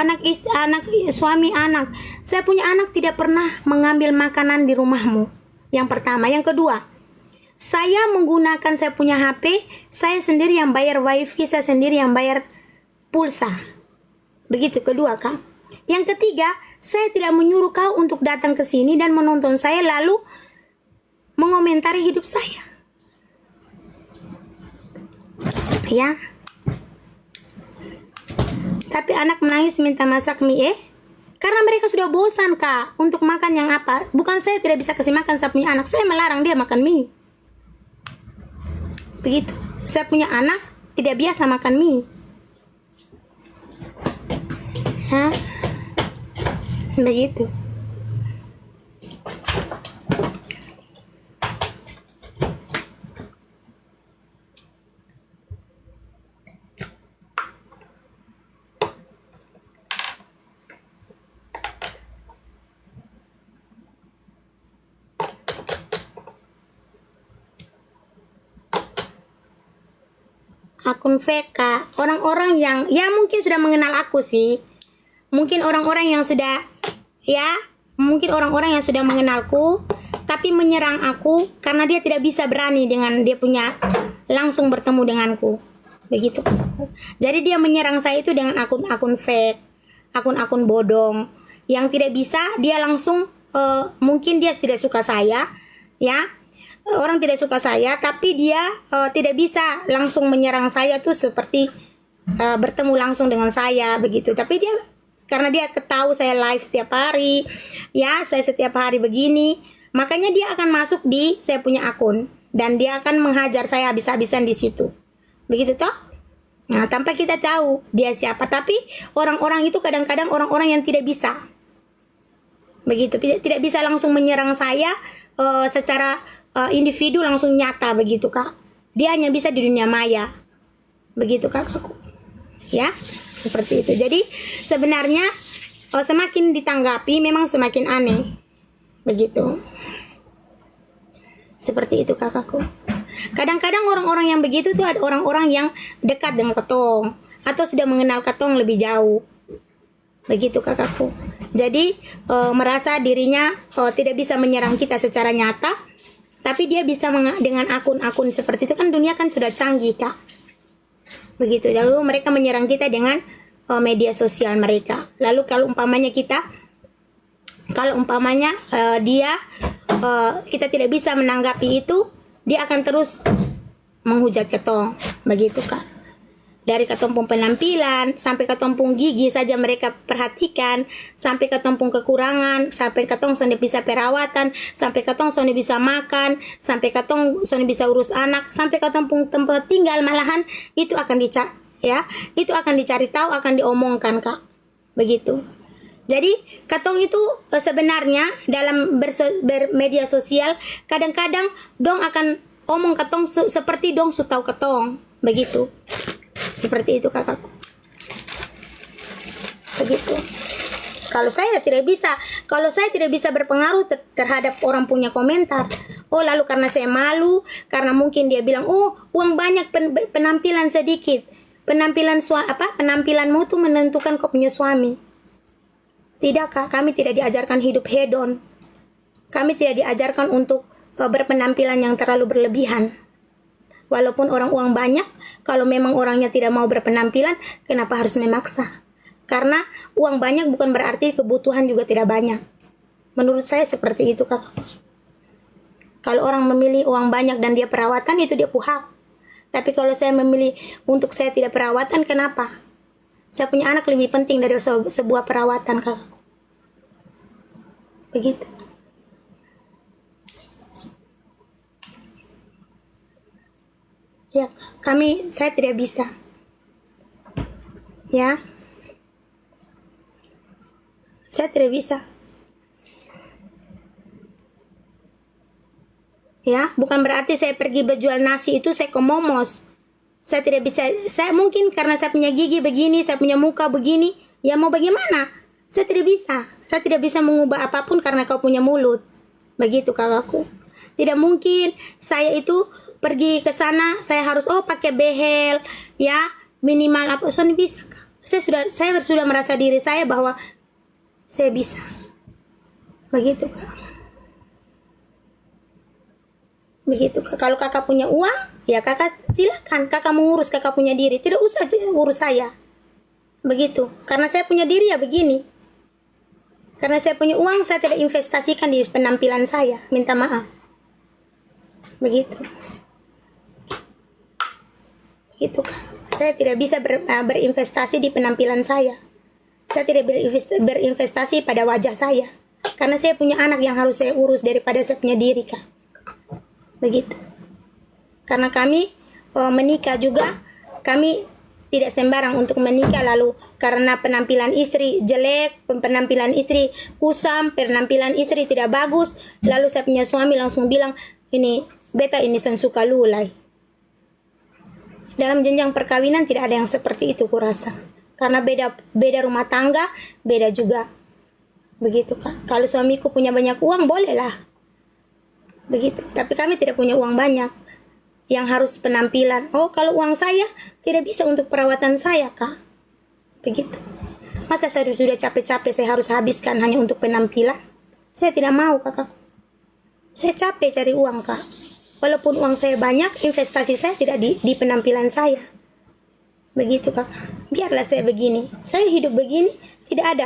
suami anak. Saya punya anak tidak pernah mengambil makanan di rumahmu. Yang pertama, yang kedua, saya menggunakan saya punya HP, saya sendiri yang bayar wifi, saya sendiri yang bayar pulsa. Begitu kedua, Kak. Yang ketiga, saya tidak menyuruh kau untuk datang ke sini dan menonton saya lalu mengomentari hidup saya. Ya. Tapi anak menangis minta masak mie, karena mereka sudah bosan, Kak, untuk makan yang apa. Bukan saya tidak bisa kasih makan saya punya anak, saya melarang dia makan mie. Begitu. Saya punya anak tidak biasa makan mie. Hah? Begitu. Akun VK, orang-orang yang ya mungkin sudah mengenal aku sih. Mungkin orang-orang yang sudah mengenalku tapi menyerang aku karena dia tidak bisa berani dengan dia punya langsung bertemu denganku. Begitu. Jadi dia menyerang saya itu dengan akun-akun fake, akun-akun bodong yang tidak bisa dia langsung mungkin dia tidak suka saya, ya. Orang tidak suka saya tapi dia tidak bisa langsung menyerang saya tuh seperti bertemu langsung dengan saya begitu. Tapi dia karena dia ketahui saya live setiap hari, ya, saya setiap hari begini, makanya dia akan masuk di saya punya akun dan dia akan menghajar saya habis-habisan di situ. Begitu toh? Nah, tanpa kita tahu dia siapa, tapi orang-orang itu kadang-kadang orang-orang yang tidak bisa. Begitu, tidak bisa langsung menyerang saya secara individu langsung nyata begitu, Kak. Dia hanya bisa di dunia maya. Begitu, Kakakku. Ya, seperti itu. Jadi sebenarnya semakin ditanggapi memang semakin aneh. Begitu. Seperti itu, Kakakku. Kadang-kadang orang-orang yang begitu tuh ada orang-orang yang dekat dengan ketong atau sudah mengenal ketong lebih jauh. Begitu kakakku. Jadi merasa dirinya tidak bisa menyerang kita secara nyata, tapi dia bisa dengan akun-akun seperti itu. Kan dunia kan sudah canggih, Kak. Begitu. Lalu mereka menyerang kita dengan media sosial mereka. Lalu kalau umpamanya kita tidak bisa menanggapi itu, dia akan terus menghujat ketong. Begitu, Kak. Dari ketompong penampilan, sampai ketompong gigi saja mereka perhatikan, sampai ketompong kekurangan, sampai ketong soalnya bisa perawatan, sampai ketong soalnya bisa makan, sampai ketong soalnya bisa urus anak, sampai ketompong tempat tinggal malahan itu akan dicari tahu, akan diomongkan, Kak. Begitu. Jadi ketong itu sebenarnya dalam bermedia sosial kadang-kadang dong akan omong ketong seperti dong su tahu ketong. Begitu. Seperti itu kakakku. Begitu. Kalau saya tidak bisa berpengaruh terhadap orang punya komentar. Oh, lalu karena saya malu, karena mungkin dia bilang, "Oh, uang banyak, penampilan sedikit." Penampilanmu tuh menentukan kau punya suami. Tidak, Kak, kami tidak diajarkan hidup hedon. Kami tidak diajarkan untuk berpenampilan yang terlalu berlebihan. Walaupun orang uang banyak, kalau memang orangnya tidak mau berpenampilan, kenapa harus memaksa? Karena uang banyak bukan berarti kebutuhan juga tidak banyak. Menurut saya seperti itu, Kak. Kalau orang memilih uang banyak dan dia perawatan, itu dia hak. Tapi kalau saya memilih untuk saya tidak perawatan, kenapa? Saya punya anak lebih penting dari sebuah perawatan, Kak. Begitu. Ya, saya tidak bisa. Ya. Saya tidak bisa. Ya, bukan berarti saya pergi berjual nasi itu saya ke momos. Saya tidak bisa. Saya mungkin karena saya punya gigi begini, saya punya muka begini, ya mau bagaimana? Saya tidak bisa. Saya tidak bisa mengubah apapun karena kau punya mulut. Begitu, kakakku. Tidak mungkin saya itu pergi ke sana, saya harus pakai behel, ya minimal apa, soalnya bisa, Kak. Saya sudah merasa diri saya bahwa saya bisa. Begitu, Kak. Begitu, Kak. Kalau kakak punya uang, ya kakak silakan, kakak mengurus, kakak punya diri, tidak usah urus saya. Begitu, karena saya punya diri ya begini. Karena saya punya uang, saya tidak investasikan di penampilan saya, minta maaf. Begitu. Itu, Kak. Saya tidak bisa berinvestasi di penampilan saya. Saya tidak berinvestasi pada wajah saya. Karena saya punya anak yang harus saya urus daripada saya punya diri, Kak. Begitu. Karena kami menikah juga, kami tidak sembarang untuk menikah lalu karena penampilan istri jelek, penampilan istri kusam, penampilan istri tidak bagus, lalu saya punya suami langsung bilang, beta ini suka lulai. Dalam jenjang perkawinan tidak ada yang seperti itu kurasa. Karena beda rumah tangga, beda juga. Begitu, Kak. Kalau suamiku punya banyak uang, bolehlah. Begitu. Tapi kami tidak punya uang banyak. Yang harus penampilan. Oh, kalau uang saya tidak bisa untuk perawatan saya, Kak. Begitu. Masa saya sudah capek-capek saya harus habiskan hanya untuk penampilan? Saya tidak mau, Kakak. Saya capek cari uang, Kak. Walaupun uang saya banyak, investasi saya tidak di penampilan saya. Begitu, Kakak. Biarlah saya begini. Saya hidup begini, tidak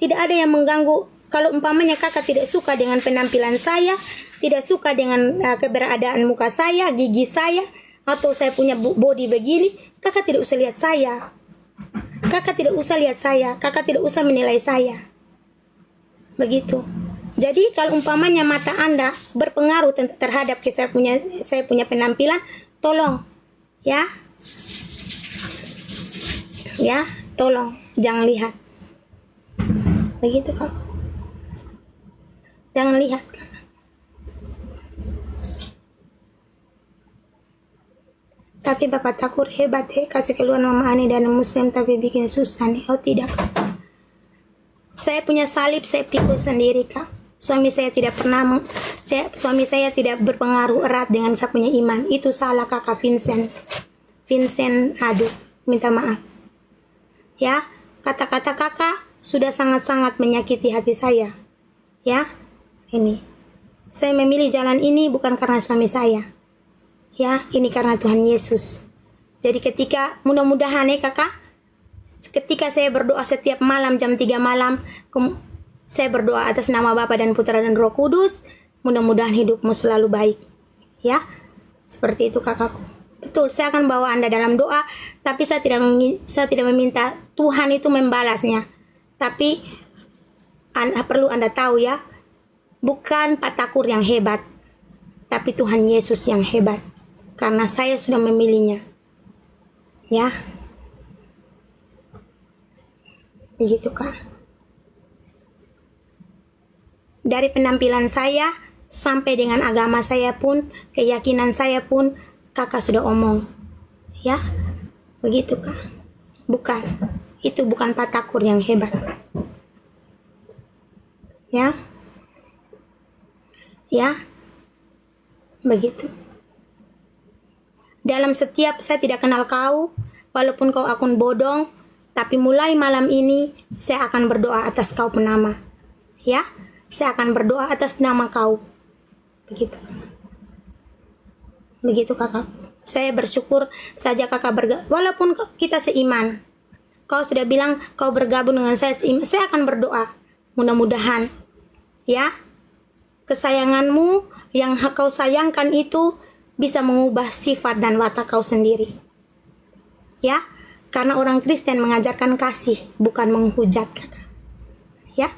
ada yang mengganggu. Kalau umpamanya kakak tidak suka dengan penampilan saya, tidak suka dengan keberadaan muka saya, gigi saya, atau saya punya body begini, kakak tidak usah lihat saya. Kakak tidak usah lihat saya. Kakak tidak usah menilai saya. Begitu. Jadi kalau umpamanya mata Anda berpengaruh terhadap saya punya penampilan, tolong ya. Ya, tolong jangan lihat. Begitu, Kak. Jangan lihat, Kak. Tapi Bapak Takur hebat kasih keluar Mama Ani dan Muslim tapi bikin susah nih. Oh tidak, Kak. Saya punya salib, saya pikul sendiri, Kak. suami saya tidak suami saya tidak berpengaruh erat dengan saya punya iman. Itu salah kakak Vincent. Aduh, minta maaf. Ya, kata-kata kakak sudah sangat-sangat menyakiti hati saya. Ya, ini. Saya memilih jalan ini bukan karena suami saya. Ya, ini karena Tuhan Yesus. Jadi mudah-mudahan kakak, ketika saya berdoa setiap malam jam 3 malam, saya berdoa atas nama Bapa dan Putra dan Roh Kudus, mudah-mudahan hidupmu selalu baik. Ya, seperti itu kakakku. Betul, saya akan bawa Anda dalam doa, tapi saya tidak meminta Tuhan itu membalasnya. Tapi perlu Anda tahu ya, bukan Pak Takur yang hebat, tapi Tuhan Yesus yang hebat. Karena saya sudah memilihnya. Ya, begitu kak. Dari penampilan saya sampai dengan agama saya pun, keyakinan saya pun, kakak sudah omong. Ya, begitu kak. Bukan, itu bukan Pak Takur yang hebat. Ya, begitu. Dalam setiap saya tidak kenal kau, walaupun kau akun bodong, tapi mulai malam ini saya akan berdoa atas kau penama. Ya, saya akan berdoa atas nama kau. Begitu kak. Begitu kakak. Saya bersyukur saja kakak walaupun kita seiman. Kau sudah bilang kau bergabung dengan saya seiman. Saya akan berdoa. Mudah-mudahan ya, kesayanganmu yang kau sayangkan itu bisa mengubah sifat dan watak kau sendiri. Ya, karena orang Kristen mengajarkan kasih, bukan menghujat kakak. Ya,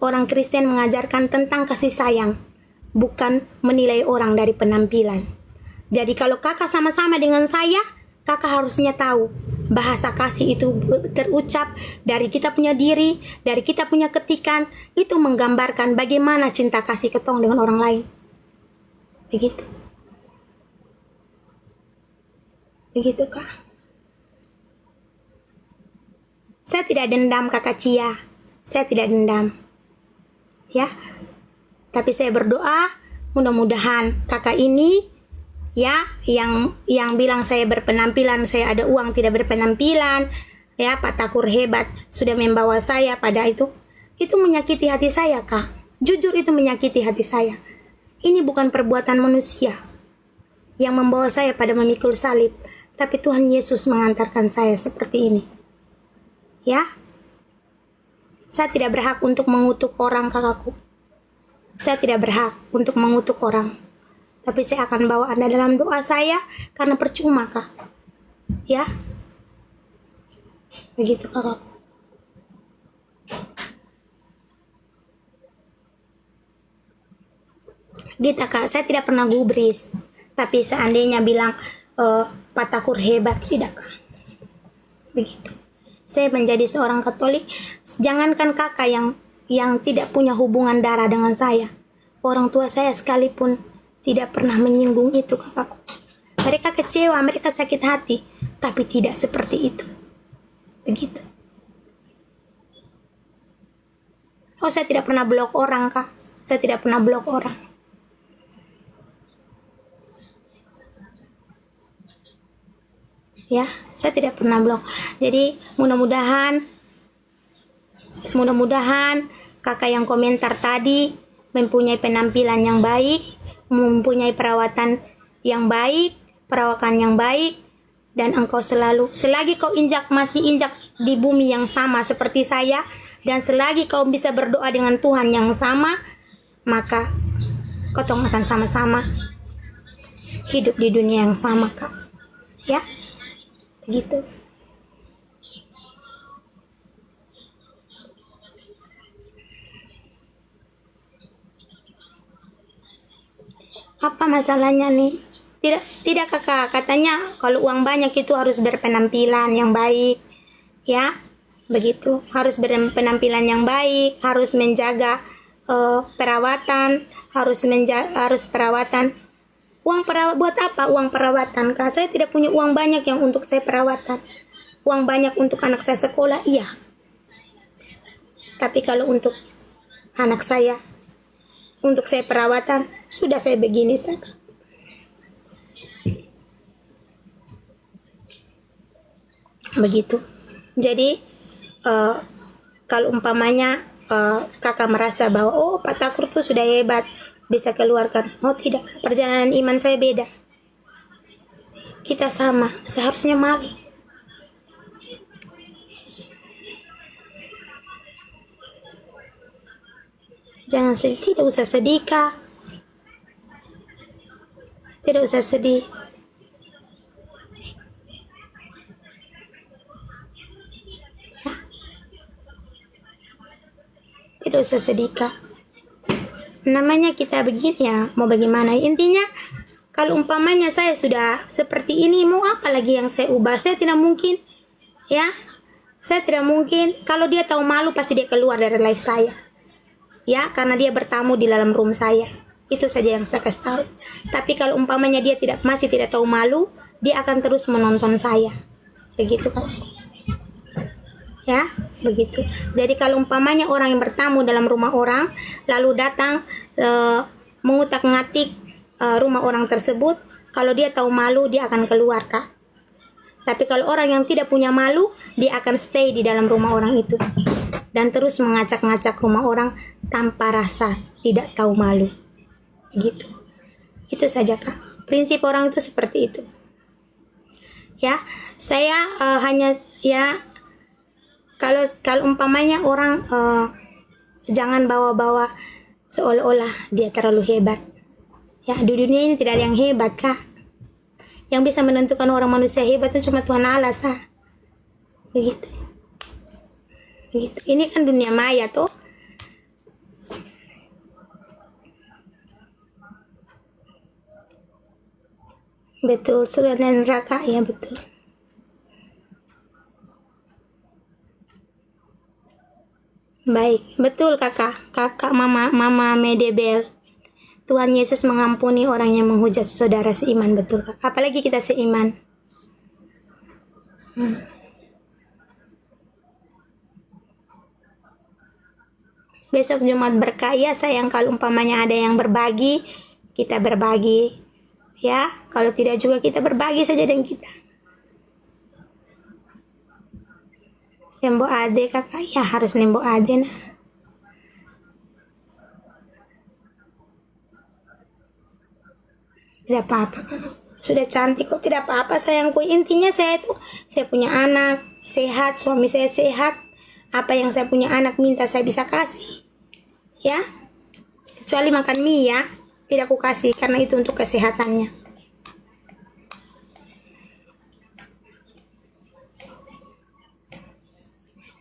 orang Kristen mengajarkan tentang kasih sayang, bukan menilai orang dari penampilan. Jadi kalau kakak sama-sama dengan saya, kakak harusnya tahu bahasa kasih itu terucap dari kita punya diri, dari kita punya ketikan, itu menggambarkan bagaimana cinta kasih ketong dengan orang lain. Begitu. Begitu kak. Saya tidak dendam kakak Cia. Saya tidak dendam. Ya. Tapi saya berdoa mudah-mudahan kakak ini ya yang bilang saya berpenampilan, saya ada uang tidak berpenampilan, ya Pak Takur hebat sudah membawa saya pada itu menyakiti hati saya kak. Jujur itu menyakiti hati saya. Ini bukan perbuatan manusia yang membawa saya pada memikul salib, tapi Tuhan Yesus mengantarkan saya seperti ini. Ya, saya tidak berhak untuk mengutuk orang kakakku. Saya tidak berhak untuk mengutuk orang. Tapi saya akan bawa Anda dalam doa saya karena percuma kak. Ya, begitu kakakku. Gitu kak, saya tidak pernah gubris. Tapi seandainya bilang Pak Takur hebat, tidak kak. Begitu. Saya menjadi seorang Katolik, jangankan kakak yang tidak punya hubungan darah dengan saya, orang tua saya sekalipun tidak pernah menyinggung itu kakakku. Mereka kecewa, mereka sakit hati, tapi tidak seperti itu. Begitu. Oh, saya tidak pernah blok orang kak. Saya tidak pernah blok orang. Ya, saya tidak pernah blok. Jadi mudah-mudahan kakak yang komentar tadi mempunyai penampilan yang baik, mempunyai perawatan yang baik, perawakan yang baik, dan engkau selagi kau masih injak di bumi yang sama seperti saya, dan selagi kau bisa berdoa dengan Tuhan yang sama, maka kau akan sama-sama hidup di dunia yang sama kak. Ya, begitu. Apa masalahnya nih? Tidak kakak, katanya kalau uang banyak itu harus berpenampilan yang baik, ya, begitu. Harus berpenampilan yang baik, harus menjaga perawatan, harus perawatan. Buat apa uang perawatan kak? Saya tidak punya uang banyak yang untuk saya perawatan. Uang banyak untuk anak saya sekolah, iya. Tapi kalau untuk anak saya untuk saya perawatan, sudah saya begini saja. Begitu. Jadi kalau umpamanya kakak merasa bahwa oh Pak Takur tuh sudah hebat, bisa keluarkan. Oh tidak, perjalanan iman saya beda. Kita sama, seharusnya malu. Jangan sedih, tidak usah sedih kak. Tidak usah sedih. Tidak usah sedih kak. Namanya kita begini ya, mau bagaimana. Intinya kalau umpamanya saya sudah seperti ini, mau apa lagi yang saya ubah? Saya tidak mungkin, ya. Saya tidak mungkin. Kalau dia tahu malu, pasti dia keluar dari live saya. Ya, karena dia bertamu di dalam room saya. Itu saja yang saya kasih tahu. Tapi kalau umpamanya dia masih tidak tahu malu, dia akan terus menonton saya. Begitu kan? Ya, begitu. Jadi kalau umpamanya orang yang bertamu dalam rumah orang, lalu datang mengutak-ngatik rumah orang tersebut, kalau dia tahu malu, dia akan keluar kak. Tapi kalau orang yang tidak punya malu, dia akan stay di dalam rumah orang itu dan terus mengacak-ngacak rumah orang tanpa rasa tidak tahu malu. Gitu. Itu saja kak. Prinsip orang itu seperti itu. Ya, saya hanya ya kalau umpamanya orang jangan bawa-bawa seolah-olah dia terlalu hebat. Ya, di dunia ini tidak ada yang hebat kak. Yang bisa menentukan orang manusia hebat itu cuma Tuhan Allah sah. Begitu. Begitu. Ini kan dunia maya tuh. Betul, surga dan neraka ya betul. Baik, betul kakak mama Medebel. Tuhan Yesus mengampuni orang yang menghujat saudara seiman, betul kakak. Apalagi kita seiman. Besok Jumat berkah ya sayang, kalau umpamanya ada yang berbagi, kita berbagi. Ya, kalau tidak juga kita berbagi saja dengan kita. Lembo ade kakak, ya harus lembo ade nah. Tidak apa-apa kakak, sudah cantik kok, tidak apa-apa sayangku. Intinya saya punya anak sehat, suami saya sehat. Apa yang saya punya anak minta saya bisa kasih, ya. Kecuali makan mie ya, tidak aku kasih karena itu untuk kesehatannya.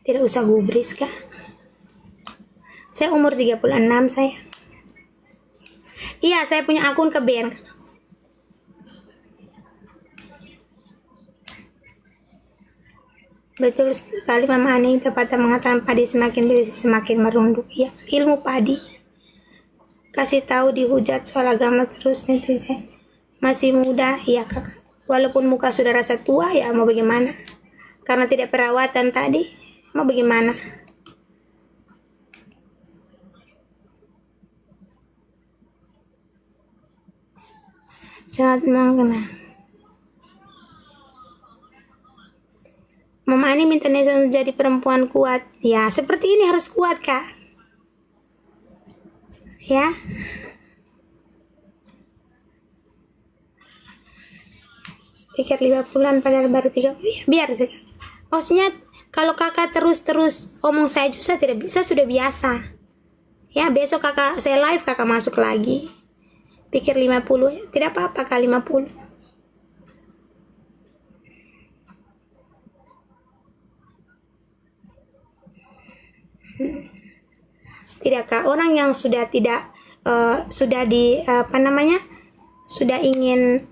Tidak usah gubris kak. Saya umur 36 saya. Iya, saya punya akun ke BN kakak. Betul sekali Mama Ani, pepatah mengatakan padi semakin berisi semakin merunduk. Ya, ilmu padi. Kasih tahu dihujat soal agama terus netizen. Masih muda, iya kakak. Walaupun muka sudah rasa tua, ya mau bagaimana? Karena tidak perawatan tadi, mau bagaimana? Sangat mengenal. Mama Ani minta Nesa untuk jadi perempuan kuat. Ya, seperti ini harus kuat, Kak. Ya. Pikir 5 bulan padahal baru 3. Ya, biar sih. Maksudnya kalau kakak terus omong saya juga saya tidak bisa, sudah biasa. Ya, besok kakak saya live, kakak masuk lagi. Pikir 50, ya. Tidak apa-apa kali 50. Tidak kak, orang yang sudah tidak sudah di sudah ingin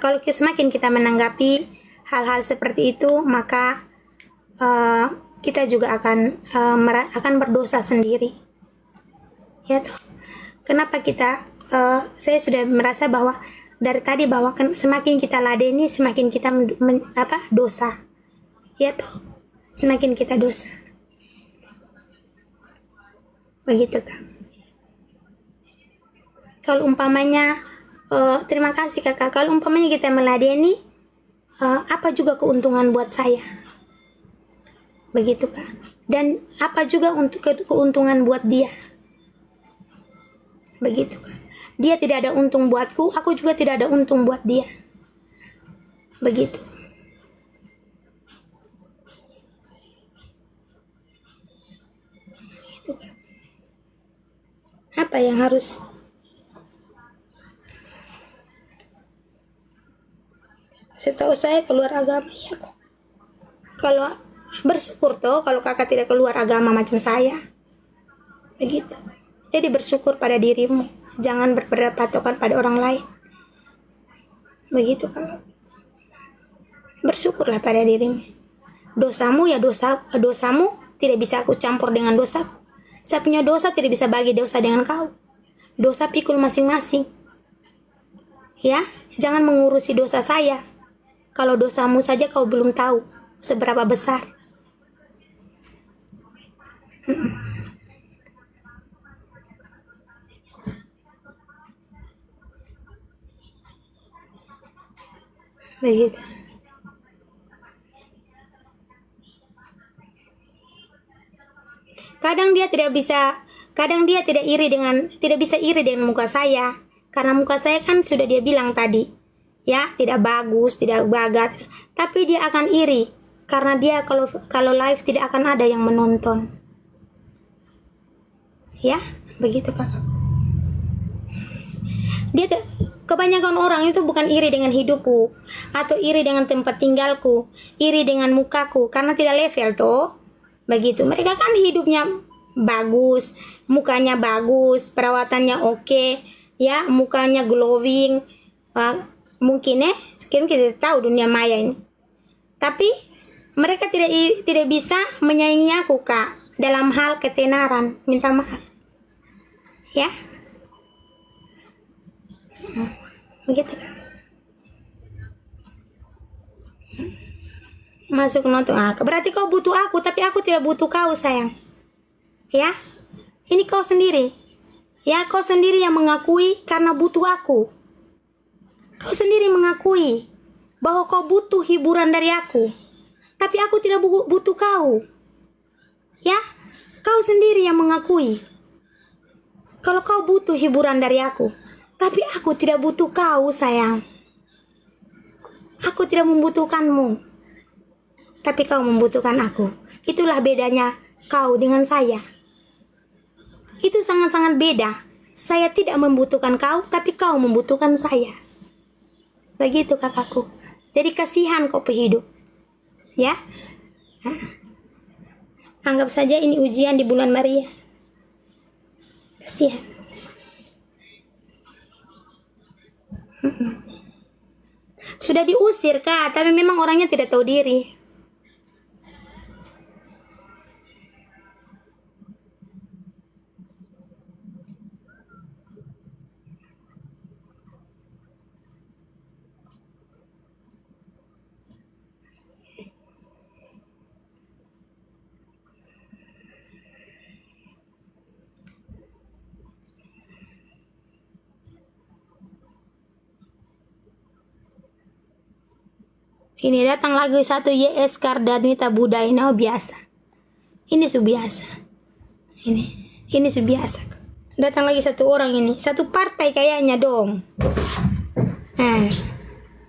kalau semakin kita menanggapi hal-hal seperti itu, maka kita juga akan berdosa sendiri. Ya toh. Kenapa kita saya sudah merasa bahwa dari tadi bahwa semakin kita ladeni semakin kita dosa. Ya toh. Semakin kita dosa. Begitu kak. Kalau umpamanya, terima kasih kakak, kalau umpamanya kita meladeni, apa juga keuntungan buat saya? Begitu kak. Dan apa juga untuk keuntungan buat dia? Begitu kak. Dia tidak ada untung buatku, aku juga tidak ada untung buat dia. Begitu. Begitu kak. Apa yang harus setahu saya keluar agama ya kok. Kalau bersyukur toh kalau kakak tidak keluar agama macam saya. Begitu. Jadi bersyukur pada dirimu, jangan berpatokan pada orang lain. Begitu kakak. Bersyukurlah pada dirimu. Dosamu ya dosamu tidak bisa aku campur dengan dosaku. Saya punya dosa tidak bisa bagi dosa dengan kau. Dosa pikul masing-masing. Ya, jangan mengurusi dosa saya. Kalau dosamu saja kau belum tahu seberapa besar. Begitu. Kadang dia tidak bisa iri dengan muka saya, karena muka saya kan sudah dia bilang tadi, ya tidak bagus, tidak bagat, tapi dia akan iri karena dia kalau live tidak akan ada yang menonton, ya begitu kakak. Kebanyakan orang itu bukan iri dengan hidupku atau iri dengan tempat tinggalku, iri dengan mukaku karena tidak level toh. Begitu. Mereka kan hidupnya bagus, mukanya bagus, perawatannya oke, ya, mukanya glowing. Mungkin sekian kita tahu dunia maya ini. Tapi mereka tidak bisa menyaingi aku, Kak, dalam hal ketenaran. Minta maaf. Ya. Begitu, Kak. Masuk nonton. Berarti kau butuh aku, tapi aku tidak butuh kau, sayang. Ya, ini kau sendiri. Ya, kau sendiri yang mengakui karena butuh aku. Kau sendiri mengakui bahwa kau butuh hiburan dari aku, tapi aku tidak butuh kau. Ya, kau sendiri yang mengakui kalau kau butuh hiburan dari aku, tapi aku tidak butuh kau, sayang. Aku tidak membutuhkanmu, tapi kau membutuhkan aku. Itulah bedanya kau dengan saya. Itu sangat-sangat beda. Saya tidak membutuhkan kau, tapi kau membutuhkan saya. Begitu kakakku. Jadi kasihan kau pehidup. Ya. Anggap saja ini ujian di bulan Maria. Kasihan. Sudah diusir, Kak, tapi memang orangnya tidak tahu diri. Ini datang lagi satu YS Kardanita Budaya. Nah, biasa. Ini biasa. Ini biasa. Datang lagi satu orang ini. Satu partai kayaknya dong.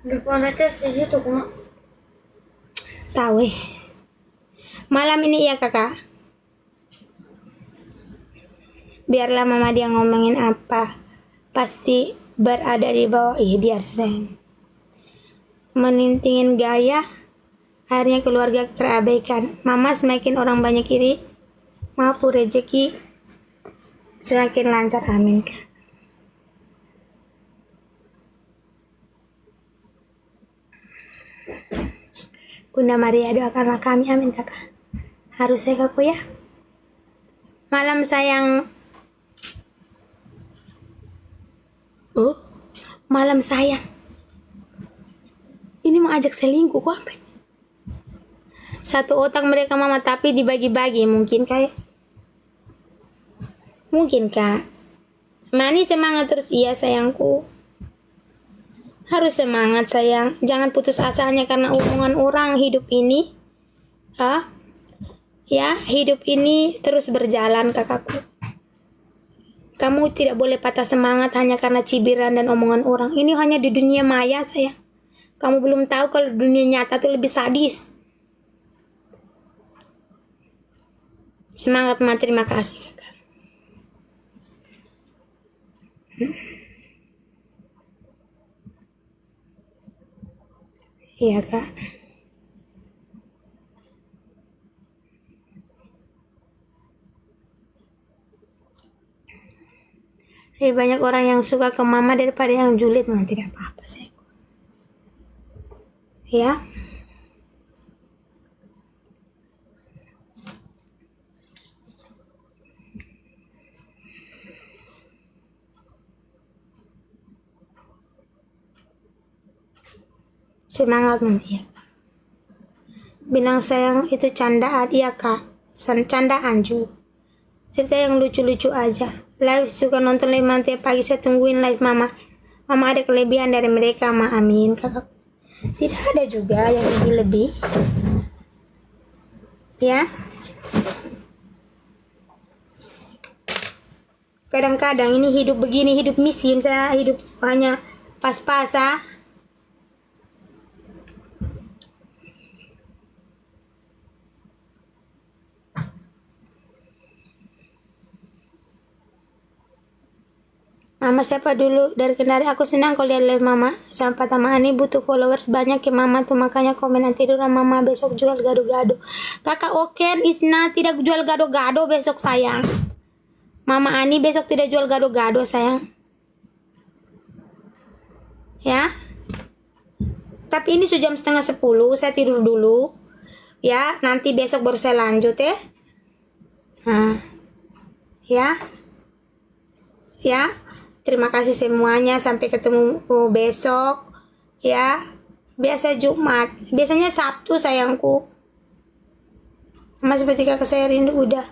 Depan atas di situ kok. Tahu Malam ini ya kakak. Biarlah mama dia ngomongin apa, pasti berada di bawah. Biar sayang. Menintingin gaya, akhirnya keluarga terabaikan. Mama semakin orang banyak iri, maaf rezeki semakin lancar. Amin, Kak. Bunda Maria doakanlah kami, amin kakak. Harus saya kakak ya. Malam sayang. Malam sayang. Ini mau ajak selingkuh kok apa? Satu otak mereka mama, tapi dibagi-bagi. Mungkin kak. Mani semangat terus, iya sayangku. Harus semangat sayang. Jangan putus asa hanya karena omongan orang. Hidup ini, ya hidup ini terus berjalan kakakku. Kamu tidak boleh patah semangat hanya karena cibiran dan omongan orang. Ini hanya di dunia maya sayang. Kamu belum tahu kalau dunia nyata tuh lebih sadis. Semangat Ma, terima kasih kakak. Iya kak. Lebih banyak orang yang suka ke mama daripada yang julid. Mah tidak apa-apa sayang. Ya. Semangat Mama, iya kak. Bilang sayang itu candaan, iya kak. Candaan juga. Cerita yang lucu-lucu aja. Live suka nonton live nanti pagi, saya tungguin live mama. Mama ada kelebihan dari mereka, Ma. Amin kakak. Tidak ada juga yang lebih-lebih. Ya. Kadang-kadang ini hidup begini, hidup miskin, saya hidup hanya pas-pasan. Mama siapa dulu dari Kendari. Aku senang kalau lihat live mama. Sampai Tama Ani butuh followers banyak ya mama tuh, makanya komen nanti tiduran mama besok jual gado-gado. Kakak Oken Isna tidak jual gado-gado besok sayang. Mama Ani besok tidak jual gado-gado sayang. Ya. Tapi ini sudah jam 9:30, saya tidur dulu. Ya, nanti besok baru saya lanjut ya. Nah. Ya. Ya. Terima kasih semuanya, sampai ketemu besok ya. Biasa Jumat, biasanya Sabtu sayangku. Mas seperti kakak saya rindu udah.